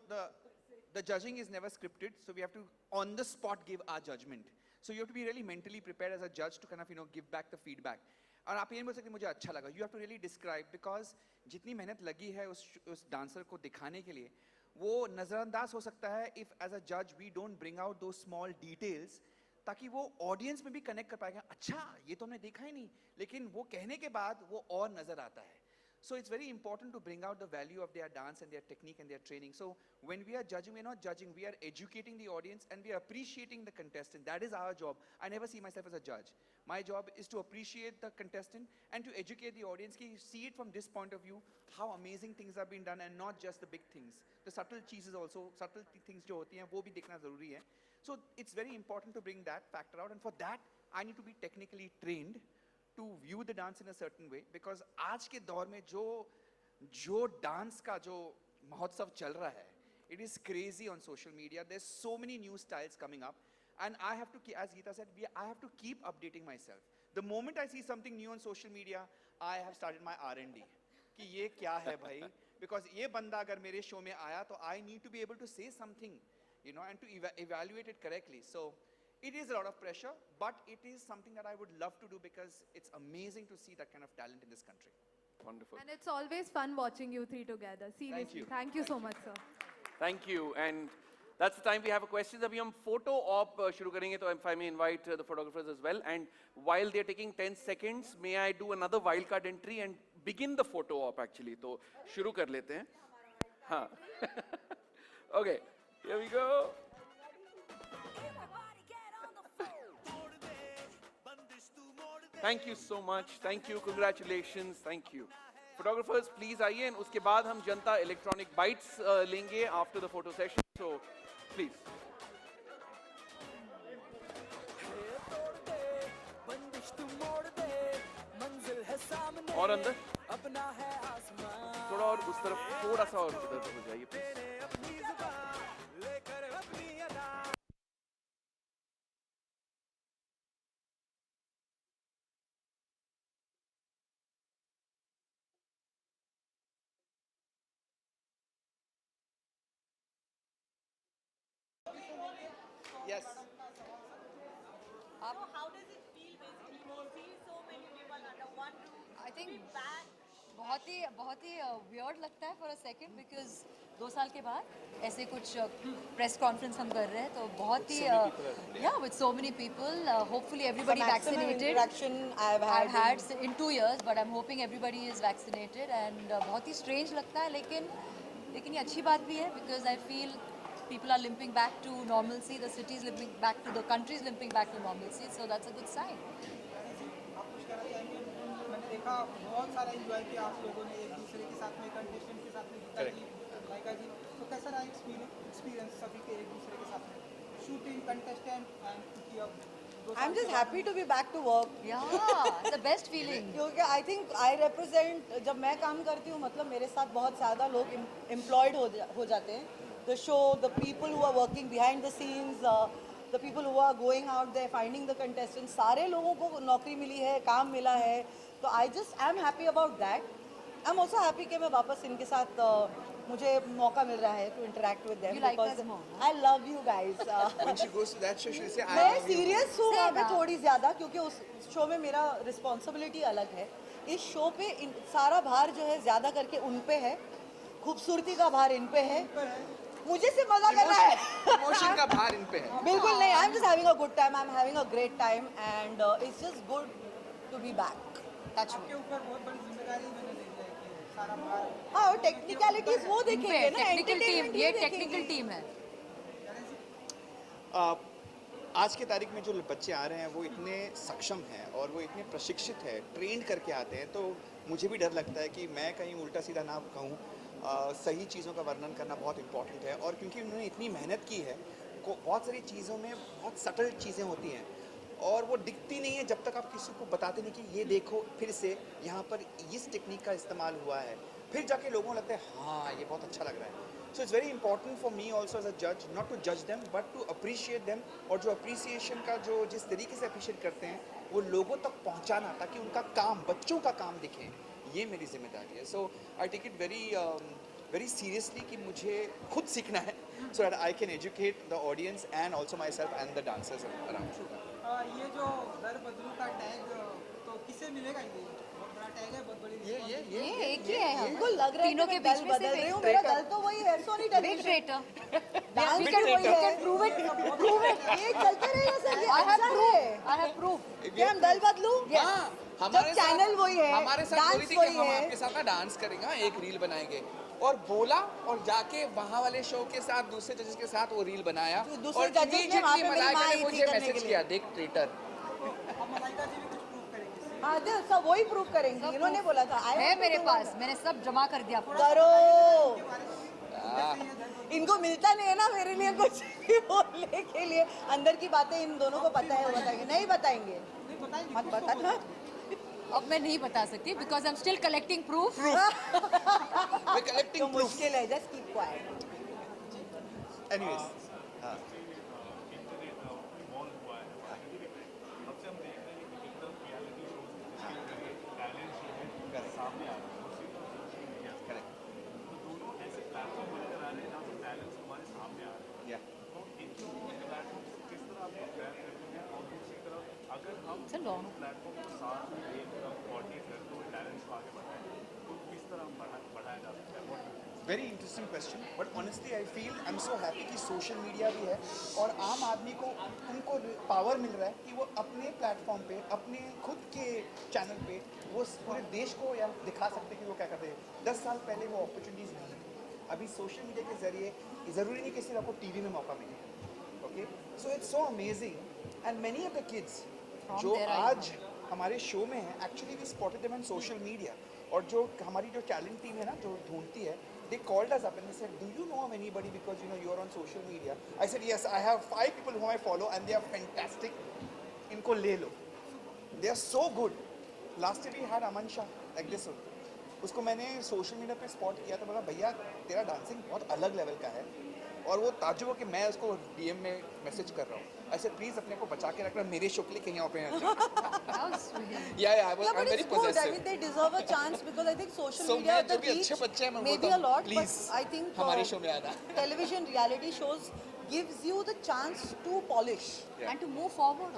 Speaker 22: the judging is never scripted, so we have to on the spot give our judgment. So you have to be really mentally prepared as a judge to kind of give back the feedback. और आप ये नहीं बोल सकते मुझे अच्छा लगा. You have to really describe because जितनी मेहनत लगी है उस dancer को दिखाने के लिए, वो नजरअंदाज हो सकता है if as a judge we don't bring out those small details, ताकि वो audience में भी connect कर पाएगा. अच्छा ये तो हमने देखा ही नहीं, लेकिन वो कहने के बाद वो और नजर आता है. So it's very important to bring out the value of their dance and their technique and their training. So when we are judging, we're not judging, we are educating the audience and we are appreciating the contestant. That is our job. I never see myself as a judge. My job is to appreciate the contestant and to educate the audience, ki see it from this point of view, how amazing things have been done and not just the big things. The subtle cheeses also, subtle things jo hoti hain, wo bhi dikhna zaruri hai. So it's very important to bring that factor out, and for that, I need to be technically trained to view the dance in a certain way, because आज के दौर में जो dance का जो महोत्सव चल रहा है, it is crazy on social media. There's so many new styles coming up, and I have to, as Geeta said, I have to keep updating myself. The moment I see something new on social media, I have started my R&D. कि ये क्या है भाई? Because ये बंदा अगर मेरे show में आया, तो I need to be able to say something, and to evaluate it correctly. So it is a lot of pressure, but it is something that I would love to do because it's amazing to see that kind of talent in this country.
Speaker 12: Wonderful.
Speaker 8: And it's always fun watching you three together. Seriously. Thank you so much, sir.
Speaker 12: Thank you. And that's the time we have a question. अभी हम photo op शुरू करेंगे, तो if I may invite the photographers as well. And while they're taking 10 seconds, may I do another wildcard entry and begin the photo op actually? तो शुरू कर लेते हैं. हाँ. Okay. Here we go. Thank you so much. Thank you. Congratulations. Thank you. Photographers, please आइए, and उसके बाद हम जनता electronic bites लेंगे after the photo session. So, please. और अंदर. थोड़ा और उस तरफ, थोड़ा सा और उधर हो जाइए please.
Speaker 22: Yes.
Speaker 2: So how does it feel basically to see so many people under one roof?
Speaker 3: I think बहुत ही weird लगता है for a second because 2 साल के बाद ऐसे कुछ press conference हम कर रहे हैं, तो बहुत ही yeah, with so many people, hopefully everybody vaccinated.
Speaker 4: Interaction I've
Speaker 3: had in 2 years, but I'm hoping everybody is vaccinated, and बहुत ही strange लगता है, लेकिन ये अच्छी बात भी है because I feel people are limping back to normalcy, the city's limping back to, the country's limping back to normalcy, so that's a good sign.
Speaker 5: आप कुछ कहना चाहेंगे? मैंने देखा बहुत सारा एंजॉय किया आप लोगों ने एक दूसरे के साथ में, कंटेस्टेंट के साथ में, गीता जी, लाइका जी, तो कैसा रहा एक्सपीरियंस सभी के एक दूसरे के साथ में, shooting, contestant and
Speaker 4: I'm just happy to be back to work.
Speaker 3: Yeah, the best feeling.
Speaker 4: क्योंकि I think I represent, जब मैं काम करती हूँ, मतलब मेरे साथ बहुत ज़्यादा लोग employed हो जाते हैं. The show, the people who are working behind the scenes, the people who are going out there finding the contestants, सारे लोगों को नौकरी मिली है, काम मिला है, तो I just am happy about that. I'm also happy कि मैं वापस इनके साथ मुझे मौका मिल रहा है to interact with them.
Speaker 3: You like
Speaker 4: because
Speaker 3: us more,
Speaker 4: I love you guys.
Speaker 22: When she goes to that show, she'll say, I
Speaker 4: मैं
Speaker 22: love you.
Speaker 4: serious हूँ वहाँ पे थोड़ी ज़्यादा, क्योंकि उस शो में मेरा responsibility अलग है. इस शो पे सारा भार जो है ज़्यादा करके उन पे है, खूबसूरती का भार इन पे है, मुझे से मजा कर रहा है.
Speaker 22: Emotion का भार इन पे है.
Speaker 4: बिल्कुल नहीं. I'm just having a good time. I'm having a great time, and it's just good to be back. That's
Speaker 5: आपके ऊपर बहुत बड़ी जिम्मेदारी मैंने ली है कि सारा भार.
Speaker 4: हाँ, technicalities वो देखेंगे ना.
Speaker 3: Technical team, ये technical team है.
Speaker 22: आज के तारीख में जो बच्चे आ रहे हैं वो इतने सक्षम हैं और वो इतने प्रशिक्षित हैं, ट्रेंड करके आते हैं, तो मुझे भी डर लगता है कि मैं कहीं उल्टा सीधा ना कहूँ. सही चीज़ों का वर्णन करना बहुत इम्पॉर्टेंट है, और क्योंकि उन्होंने इतनी मेहनत की है,
Speaker 11: बहुत सारी चीज़ों में बहुत सटल चीज़ें होती हैं और वो दिखती नहीं है जब तक आप किसी को बताते नहीं कि ये देखो फिर से यहाँ पर इस टेक्निक का इस्तेमाल हुआ है, फिर जाके लोगों को लगता है हाँ ये बहुत अच्छा लग रहा है. So it's very important for me also as a जज नॉट टू जज them but to appreciate them, और जो अप्रिसिएशन का जो जिस तरीके से अप्रिशिएट करते हैं वो लोगों तक पहुँचाना ताकि उनका काम, बच्चों का काम दिखे, ये मेरी जिम्मेदारी है. So I take it very seriously कि मुझे खुद सीखना है so that I can educate the audience and also myself and the dancers around.
Speaker 5: ये जो दर बदलू का टैग तो किसे मिलेगा? ये बहुत बड़ा टैग है, बहुत बड़ी
Speaker 3: ये एक ही है हम
Speaker 4: हमको लग रहा है
Speaker 3: तीनों
Speaker 4: कि
Speaker 3: के
Speaker 4: मैं
Speaker 3: बीच
Speaker 4: दल
Speaker 3: में
Speaker 4: बदल
Speaker 3: से
Speaker 4: रही हूँ, मेरा दल तो वही है, सोनी
Speaker 3: बिग
Speaker 4: टेलीविजन
Speaker 3: ट्रेटर
Speaker 4: डांस
Speaker 3: we
Speaker 4: भी
Speaker 3: can
Speaker 4: वही है.
Speaker 3: prove it
Speaker 4: ये चलते रहेगा सर, ये
Speaker 3: I have
Speaker 4: अच्छा
Speaker 3: proof
Speaker 4: है.
Speaker 3: I have proof
Speaker 4: क्या हम दल बदलू? जब चैनल वही है,
Speaker 6: हमारे साथ बोली
Speaker 4: डांस
Speaker 6: थी कि
Speaker 4: वही
Speaker 6: हम
Speaker 4: है.
Speaker 6: आपके साथ ना डांस करेंगे, एक रील बनाएंगे, और बोला और जाके वहाँ वाले शो के साथ दूसरे जजेस के साथ वो रील बनाया
Speaker 4: दूसरे
Speaker 6: और
Speaker 4: judges ने वहाँ पे मेरी
Speaker 6: मलाइका
Speaker 4: माँ
Speaker 6: ने
Speaker 4: आई थी
Speaker 6: मुझे
Speaker 4: करने
Speaker 6: मैसेज
Speaker 4: के
Speaker 6: किया, देख ट्विटर.
Speaker 4: हाँ तो सब वही प्रूव करेंगे, इन्होंने बोला था.
Speaker 3: है मेरे पास, मैंने सब जमा कर दिया.
Speaker 4: करो, इनको मिलता नहीं है ना मेरे लिए कुछ बोलने के लिए. अंदर की बातें इन दोनों को पता है, वो बताएंगे. नहीं बताएंगे, मत बताना.
Speaker 3: अब मैं नहीं बता सकती because I am still collecting proof.
Speaker 4: तो मुश्किल है, जस्ट कीप क्वाइट.
Speaker 11: एनीवेज हाँ
Speaker 3: It's a long.
Speaker 11: Very interesting question but honestly I feel I am so happy कि सोशल मीडिया भी है और आम आदमी को उनको पावर मिल रहा है कि वो अपने प्लेटफॉर्म पे, अपने खुद के चैनल पे वो पूरे देश को या दिखा सकते हैं कि वो क्या करते हैं. 10 साल पहले वो अपॉर्चुनिटीज़ नहीं थी. अभी सोशल मीडिया के जरिए ज़रूरी नहीं कि सिर्फ आपको टीवी में मौका मिले. Okay, so it's so amazing and many of the kids जो आज हमारे शो में है actually we spotted them on social media. और जो हमारी जो टैलेंट टीम है ना जो ढूंढती है, they called us up and they said, do you know of anybody because you know you're on social media? I said, yes, I have 5 people whom I follow and they are fantastic. इनको ले लो. They are so good. Last year we had Aman Shah like this one. उसको मैंने social media पे spot किया तो बोला भैया तेरा डांसिंग बहुत अलग लेवल का है, और वो ताजुब हो कि मैं उसको डीएम में मैसेज कर रहा हूँ. ऐसे प्लीज अपने को बचा के रखना, मेरे शो के लिए कहीं और पे
Speaker 4: Yeah, but it's good. I mean, they deserve a chance because I think social media, the reach, maybe a lot, but I think
Speaker 6: हमारे शो में आना.
Speaker 4: television reality shows gives you the chance to polish
Speaker 3: and to move forward.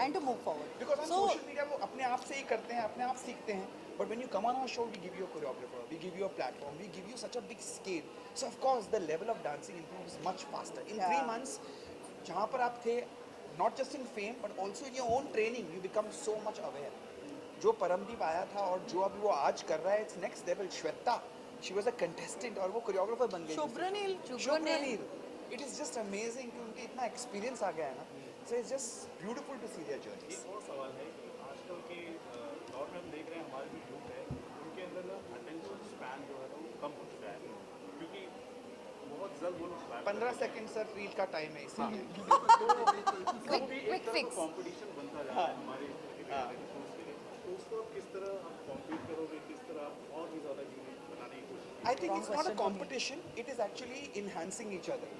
Speaker 11: Because on social media वो अपने आप से ही करते हैं, अपने आप सीखते हैं. But when you come on our show, we give you a choreographer, we give you a platform, we give you such a big scale. So of course the level of dancing improves much faster. In 3 months, जहाँ पर आप थे, not just in fame but also in your own training, you become so much aware. जो परमदीप आया था और जो अभी वो आज कर रहा है, it's next level. Shweta, she was a contestant और वो choreographer बन गई. शुभ्रनील, it is just amazing कि उनके इतना experience आ गया है ना. So it's just beautiful to see their journeys.
Speaker 9: एक और सवाल है कि आजकल के दौर में हम देख रहे हैं हमारे जो यूथ है उनके अंदर ना अटेंशन स्पैन जो है वो कम हो चुका है, क्योंकि बहुत जल्द वो लोग
Speaker 11: 15 सेकंड सर रील का टाइम है इसीलिए.
Speaker 3: Quick fix.
Speaker 9: कंपटीशन बनता जा रहा है हमारे शोज के लिए, तो उसको आप किस तरह आप कॉम्पीट करोगे, किस तरह आप और भी ज़्यादा यूनिक बनाने की कोशिश.
Speaker 11: I think it's not a competition, it is actually enhancing each other.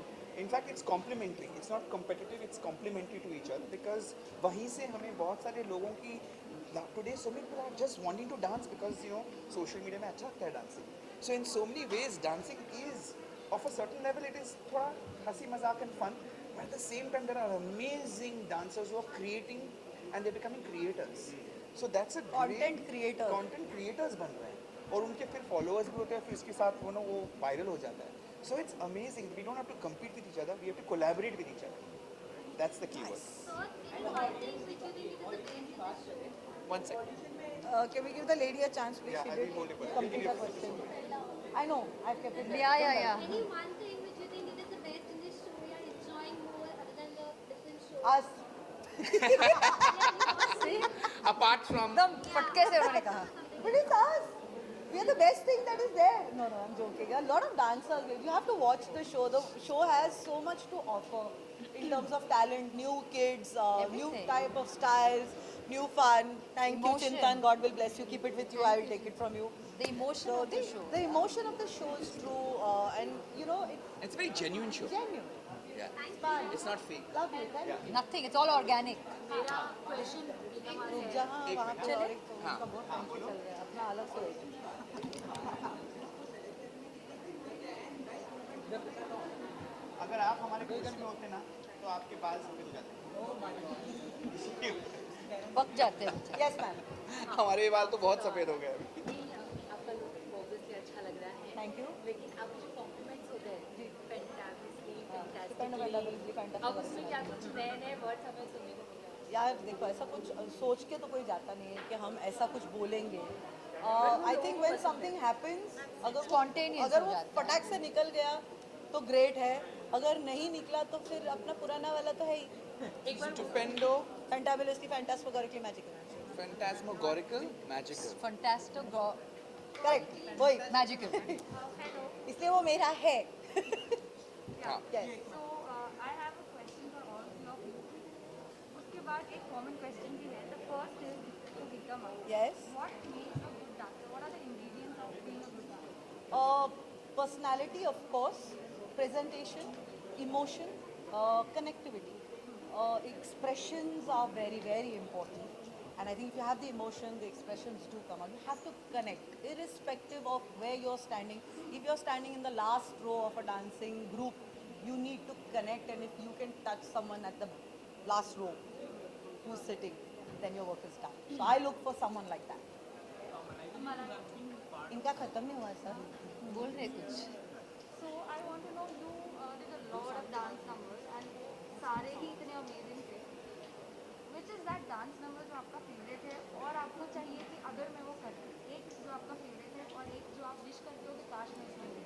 Speaker 11: In fact, it's complementary. It's not competitive, it's complementary to each other because वहीं से हमें बहुत सारे लोगों की today so many people are just wanting to dance because you know social media में अच्छा लगता है dancing. So in so many ways dancing is of a certain level, it is थोड़ा हंसी मजाक and fun, but at the same time there are amazing dancers who are creating and they're becoming creators. So that's a
Speaker 4: Content creator.
Speaker 11: Content creators बन रहे हैं और उनके फिर followers भी होते हैं, फिर उसके साथ वो viral हो जाता है. So it's amazing. We don't have to compete with each other. We have to collaborate with each other. That's the key word.
Speaker 6: One second.
Speaker 4: Can we give the lady a chance, please?
Speaker 11: Yeah,
Speaker 4: She
Speaker 11: I
Speaker 4: did
Speaker 11: will hold it for her.
Speaker 4: complete her question. I know. I've kept it.
Speaker 3: Yeah.
Speaker 10: Any one thing which you think it is the best in this show you are enjoying more other than the different shows?
Speaker 4: Us.
Speaker 6: Apart from
Speaker 3: एकदम फटके से उन्होंने कहा.
Speaker 4: But it's us. We are the best thing that is there. No, I'm joking. A lot of dancers. You have to watch the show. The show has so much to offer. in terms of talent, new kids, new
Speaker 3: Everything.
Speaker 4: type of styles, new fun. Thank
Speaker 3: Emotion.
Speaker 4: you, Chintan. God will bless you. Keep it with you. I will take it from you.
Speaker 3: The emotion
Speaker 4: So
Speaker 3: of the show.
Speaker 4: The emotion of the show is true, and you know,
Speaker 6: It's a very genuine show.
Speaker 4: genuine.
Speaker 6: Yeah.
Speaker 4: It's fun.
Speaker 6: It's not fake.
Speaker 4: Lovely. Thank you.
Speaker 3: Nothing. It's all organic.
Speaker 21: मेरा question
Speaker 4: जहाँ वहाँ पे
Speaker 3: चले?
Speaker 4: और एक तो उनका बहुत फंक्शन चल रहा है, अपना अलग से
Speaker 11: अगर आप हमारे कुर्सी में होते ना तो आपके बाल सफेद हो जाते।
Speaker 3: पक जाते हैं।
Speaker 4: Yes ma'am.
Speaker 6: हमारे बाल तो बहुत सफेद हो गए अभी।
Speaker 21: आपका लुक ऑब्वियसली अच्छा लग रहा है
Speaker 4: थैंक यू।
Speaker 21: लेकिन अब जो कॉम्प्लीमेंट्स होते हैं फैंटास्टिकली
Speaker 4: फैंटास्टिकली
Speaker 21: अब उसमें क्या कुछ नए नए वर्ड्स हमें सुनने को मिले
Speaker 4: यार देखो ऐसा कुछ सोच के तो कोई जाता नहीं है कि हम ऐसा कुछ बोलेंगे। I think when something happens,
Speaker 3: Spontaneous
Speaker 4: अगर
Speaker 3: हो
Speaker 4: वो
Speaker 3: जाता है।
Speaker 4: फटाक से निकल गया तो ग्रेट है, अगर नहीं निकला तो फिर अपना पुराना वाला तो है ही।
Speaker 6: Stupendo,
Speaker 4: fantabulously phantasmagorically magical.
Speaker 6: phantasmagorical, magical.
Speaker 3: Fantastic.
Speaker 4: Correct वही
Speaker 3: Magical.
Speaker 4: इसलिए वो मेरा है।
Speaker 6: हाँ।
Speaker 4: Yes.
Speaker 13: So I have a question for all of you. उसके बाद एक common question भी है. The first is to Geeta ma'am.
Speaker 4: Yes.
Speaker 13: What makes a good dancer? What are the ingredients of being a good dancer?
Speaker 4: Personality, of course, presentation, emotion, connectivity. Expressions are very, very important. And I think if you have the emotion, the expressions do come out. You have to connect, irrespective of where you're standing. If you're standing in the last row of a dancing group, you need to connect. And if you can touch someone at the last row who's sitting, then your work is done. So I look for someone like that. इनका खत्म नहीं हुआ sir,
Speaker 3: बोल रहे कुछ।
Speaker 13: So I want to know you did a lot of dance numbers and सारे ही इतने amazing थे. Which is that dance number जो आपका फेवरेट है और आपको चाहिए कि अगर मैं वो करती, एक जो आपका फेवरेट है और एक जो आप विश करते हो कि काश मैं इसमें होती.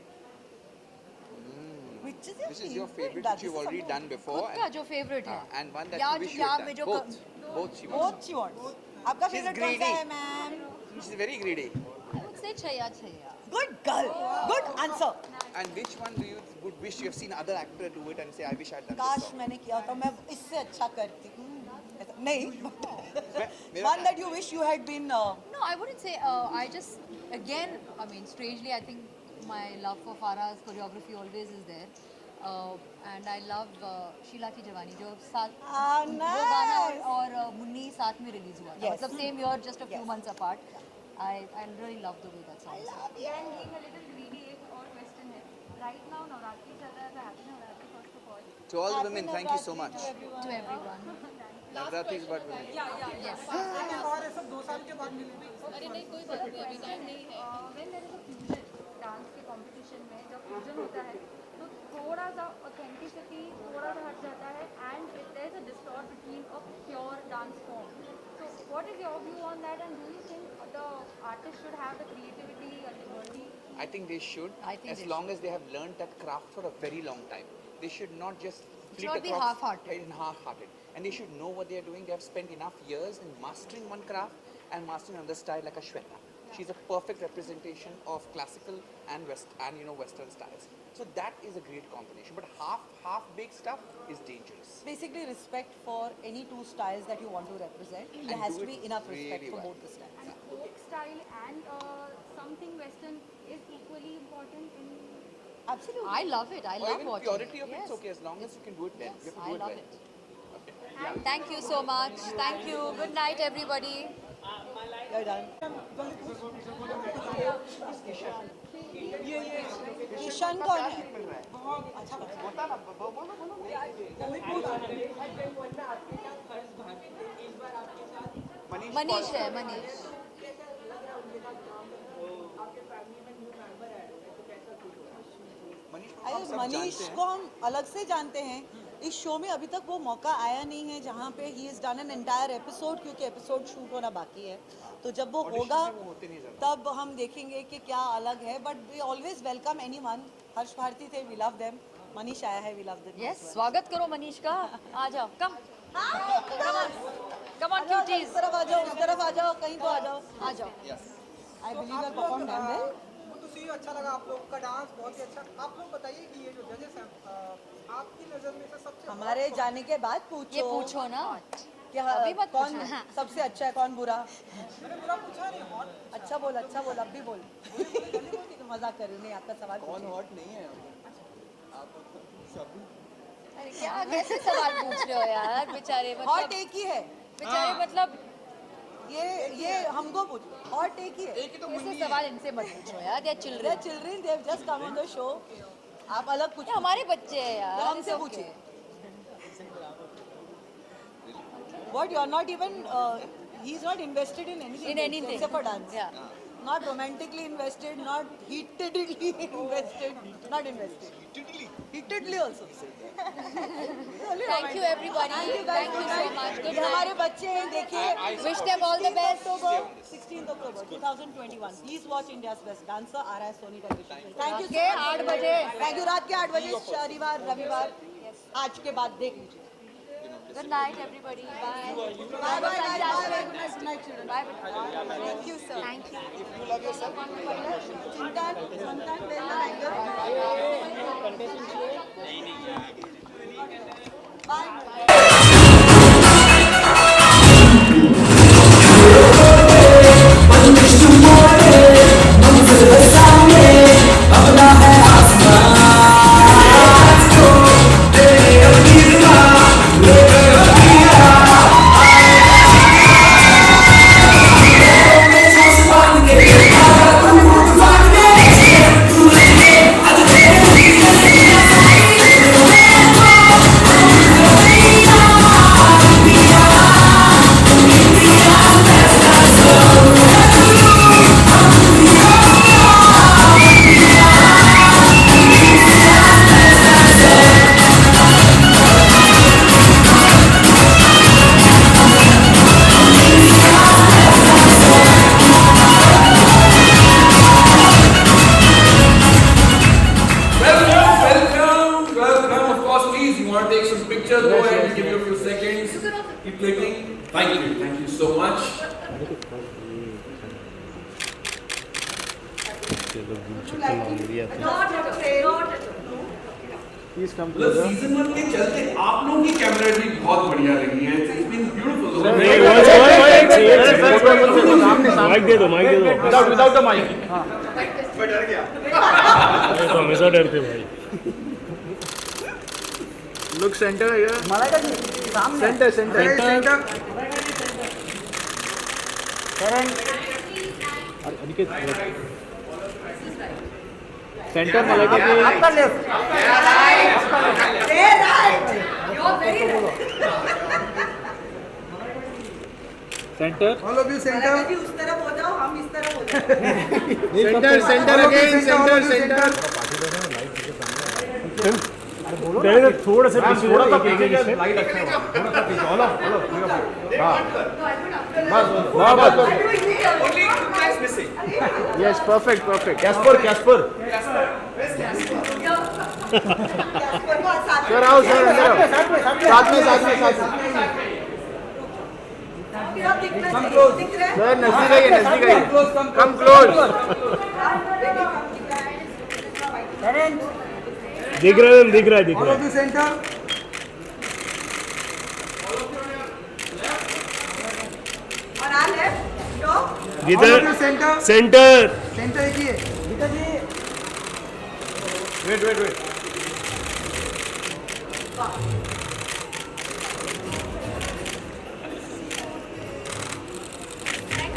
Speaker 4: Which is
Speaker 6: This is your favorite,
Speaker 4: That
Speaker 6: which you've
Speaker 4: is
Speaker 6: already
Speaker 4: someone-
Speaker 6: done before.
Speaker 3: खुद का जो फेवरेट है।
Speaker 6: And one that
Speaker 3: या
Speaker 6: you wish you
Speaker 3: या
Speaker 6: had
Speaker 3: में
Speaker 6: done.
Speaker 3: जो
Speaker 6: Both. Both she wants.
Speaker 4: Both she wants. आपका
Speaker 6: She's
Speaker 4: फेवरेट कौन सा
Speaker 6: greedy.
Speaker 4: है ma'am?
Speaker 6: She's very greedy.
Speaker 3: I would say Chaiyya Chaiyya.
Speaker 4: Good girl. Good answer.
Speaker 6: And which one do you would wish you have seen other actor do it and say, I wish I had done this
Speaker 4: काश
Speaker 6: song?
Speaker 4: मैंने किया होता, मैं इससे अच्छा करती। ऐसा- नहीं।
Speaker 6: मेरा-
Speaker 4: One that you wish you had been.
Speaker 3: No, I wouldn't say. I just, again, I mean, strangely, I think my love for Farah's choreography always is there. And I love Sheila की जवानी जो साथ वो गाना और मुन्नी साथ में रिलीज हुआ था,
Speaker 4: Yes.
Speaker 3: मतलब same year, just a few
Speaker 4: Yes.
Speaker 3: months apart. I really love the way that song is.
Speaker 13: And being a little greedy, एक और question है. Right now नवरात्रि चल रहा है, so happy Navratri first of all.
Speaker 6: To all the women, thank you so much.
Speaker 3: To everyone.
Speaker 6: Navratri is about women.
Speaker 3: Yes.
Speaker 5: और ये सब 2 साल के बाद मिलेंगे।
Speaker 13: अरे नहीं कोई बात नहीं, अभी टाइम नहीं है. When there is a fusion dance के competition में जब fusion होता है तो थोड़ा सा authenticity थोड़ा सा हट जाता है and there is a distort between a pure dance form. So what is your view on that and do you think the artist should have the creativity and liberty?
Speaker 6: I think they should,
Speaker 3: I think
Speaker 6: as
Speaker 3: they
Speaker 6: long as they have learned that craft for a very long time. They should not just flick
Speaker 3: not be
Speaker 6: across
Speaker 3: half-hearted.
Speaker 6: and half-hearted. And they should know what they are doing. They have spent enough years in mastering one craft and mastering another style like a Shweta. She's a perfect representation of classical and Western styles. So that is a great combination. But half-baked stuff is dangerous.
Speaker 4: Basically, respect for any two styles that you want to represent. There
Speaker 6: And
Speaker 4: has
Speaker 6: do
Speaker 4: to
Speaker 6: it
Speaker 4: be enough respect
Speaker 6: really
Speaker 4: for
Speaker 6: well.
Speaker 4: both the styles.
Speaker 13: And folk style and something Western is equally important in.
Speaker 4: Absolutely.
Speaker 3: I love it. I
Speaker 6: Or
Speaker 3: love
Speaker 6: even
Speaker 3: watching
Speaker 6: purity
Speaker 3: it.
Speaker 6: of it's okay as long as you can do it well. You have to
Speaker 3: I
Speaker 6: do it
Speaker 3: love
Speaker 6: well.
Speaker 3: it. Thank you so much. Thank you. Good night, everybody.
Speaker 4: You're done. Kishan कौन है?
Speaker 3: मनीष है मनीष।
Speaker 4: अरे मनीष को हम अलग से जानते हैं। इस शो में अभी तक वो मौका आया नहीं है जहाँ पे he is done an entire episode, क्योंकि एपिसोड शूट होना बाकी है। तो जब वो होगा तब हम देखेंगे कि क्या अलग है। But we always welcome anyone. Harsh Bharti थे, वी लव देम। मनीष आया है, वी लव देम।
Speaker 3: यस, स्वागत करो मनीष का। आ जाओ, कम on cuties.
Speaker 4: उस तरफ आ जाओ, उस तरफ आ जाओ, कहीं तो आ जाओ।
Speaker 3: आ जाओ।
Speaker 4: I believe you performed damn well.
Speaker 5: सी अच्छा लगा आप लोग का डांस बहुत ही अच्छा। आप लोग बताइए कि ये जो जजेस हैं आपकी नज़र में से सबसे
Speaker 4: हमारे जाने के बाद पूछो।
Speaker 3: ये पूछो ना
Speaker 4: कि हाँ,
Speaker 3: अभी मत
Speaker 4: कौन
Speaker 3: पूछो।
Speaker 4: सबसे अच्छा है, कौन बुरा?
Speaker 5: मैंने बुरा पूछा नहीं, हॉट
Speaker 4: अच्छा बोल, अब भी बोल। मजाक कर रही हूँ, नहीं आपका सवाल कौन हॉट नहीं है?
Speaker 3: अरे क्या कैसे सवाल पूछ रहे हो यार बेचारे,
Speaker 4: हॉट एक ही है
Speaker 3: बेचारे, मतलब
Speaker 4: ये हमको पूछ, हॉट एक ही है।
Speaker 3: ऐसे सवाल इनसे मत पूछो यार, they children
Speaker 4: children they just come on the show. आप अलग कुछ
Speaker 3: हमारे बच्चे हैं यार,
Speaker 4: हमसे पूछिए। What you are not even he is not invested in anything except for dance.
Speaker 3: Yeah.
Speaker 4: Not romantically invested, not heatedly invested, not invested. Heatedly also.
Speaker 3: Thank you everybody.
Speaker 4: Thank you guys.
Speaker 3: Thank you so much. Good
Speaker 4: ये हमारे
Speaker 3: night.
Speaker 4: बच्चे हैं, देखिए।
Speaker 3: Wish them all the best.
Speaker 4: 16th October 2021. Please watch India's Best Dancer आ रहा है Soni television. Thank you.
Speaker 3: रात के 8 बजे।
Speaker 4: Thank you। रात के 8 बजे शनिवार रविवार आज के बाद देख लीजिए।
Speaker 3: Good night everybody. Bye.
Speaker 4: Bye bye guys. Bye bye. Good night children.
Speaker 3: Bye. Thank you sir. Thank you.
Speaker 11: If you love yourself,
Speaker 4: Santan, Bella,
Speaker 12: season 1 के चलते आप लोगों की कैमराटरी बहुत बढ़िया लगी है। It's been beautiful.
Speaker 9: माइक दे दो विदाउट द माइक।
Speaker 11: मैं डर गया।
Speaker 9: तो हमेशा डरते भाई। लुक सेंटर है यार।
Speaker 5: मलाइका जी सामने सेंटर
Speaker 9: सेंटर मलाइका जी।
Speaker 5: आपका left
Speaker 9: centre
Speaker 5: all of you centre
Speaker 4: उस तरफ हो जाओ, हम इस तरफ हो जाओ।
Speaker 9: सेंटर अगेन सेंटर थोड़ा सा पीछे लाइट अच्छा है। थोड़ा सा पीछे ऑल ऑफ हां बस
Speaker 11: only two guys missing.
Speaker 9: Yes perfect Casper sir आओ सर अंदर आओ। साथ में
Speaker 4: कम क्लोज
Speaker 9: सर नजदीक आइए कम क्लोज। दिख रहा है
Speaker 5: ऑल ऑफ यू सेंटर
Speaker 4: और आ left stop.
Speaker 9: Geeta
Speaker 5: centre
Speaker 9: centre
Speaker 5: एक ही है। Geeta ji
Speaker 9: wait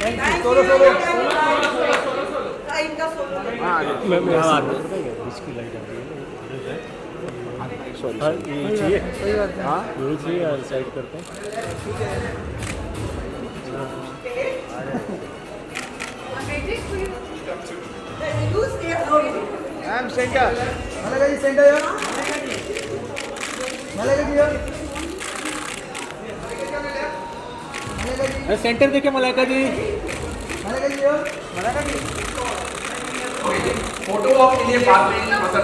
Speaker 5: thank you. Solo
Speaker 4: इनका सोलो।
Speaker 9: हां मैं इसकी लाइट आ रही है। सॉरी ये चाहिए हाँ जरूर चाहिए यार साइड करते हैं।
Speaker 5: I'm center. Malaika ji centre यार। मलाइका जी यार।
Speaker 9: सेंटर देखिए मलाइका जी।
Speaker 5: मलाइका जी यार।
Speaker 12: फोटो वॉक के लिए बात नहीं, मतलब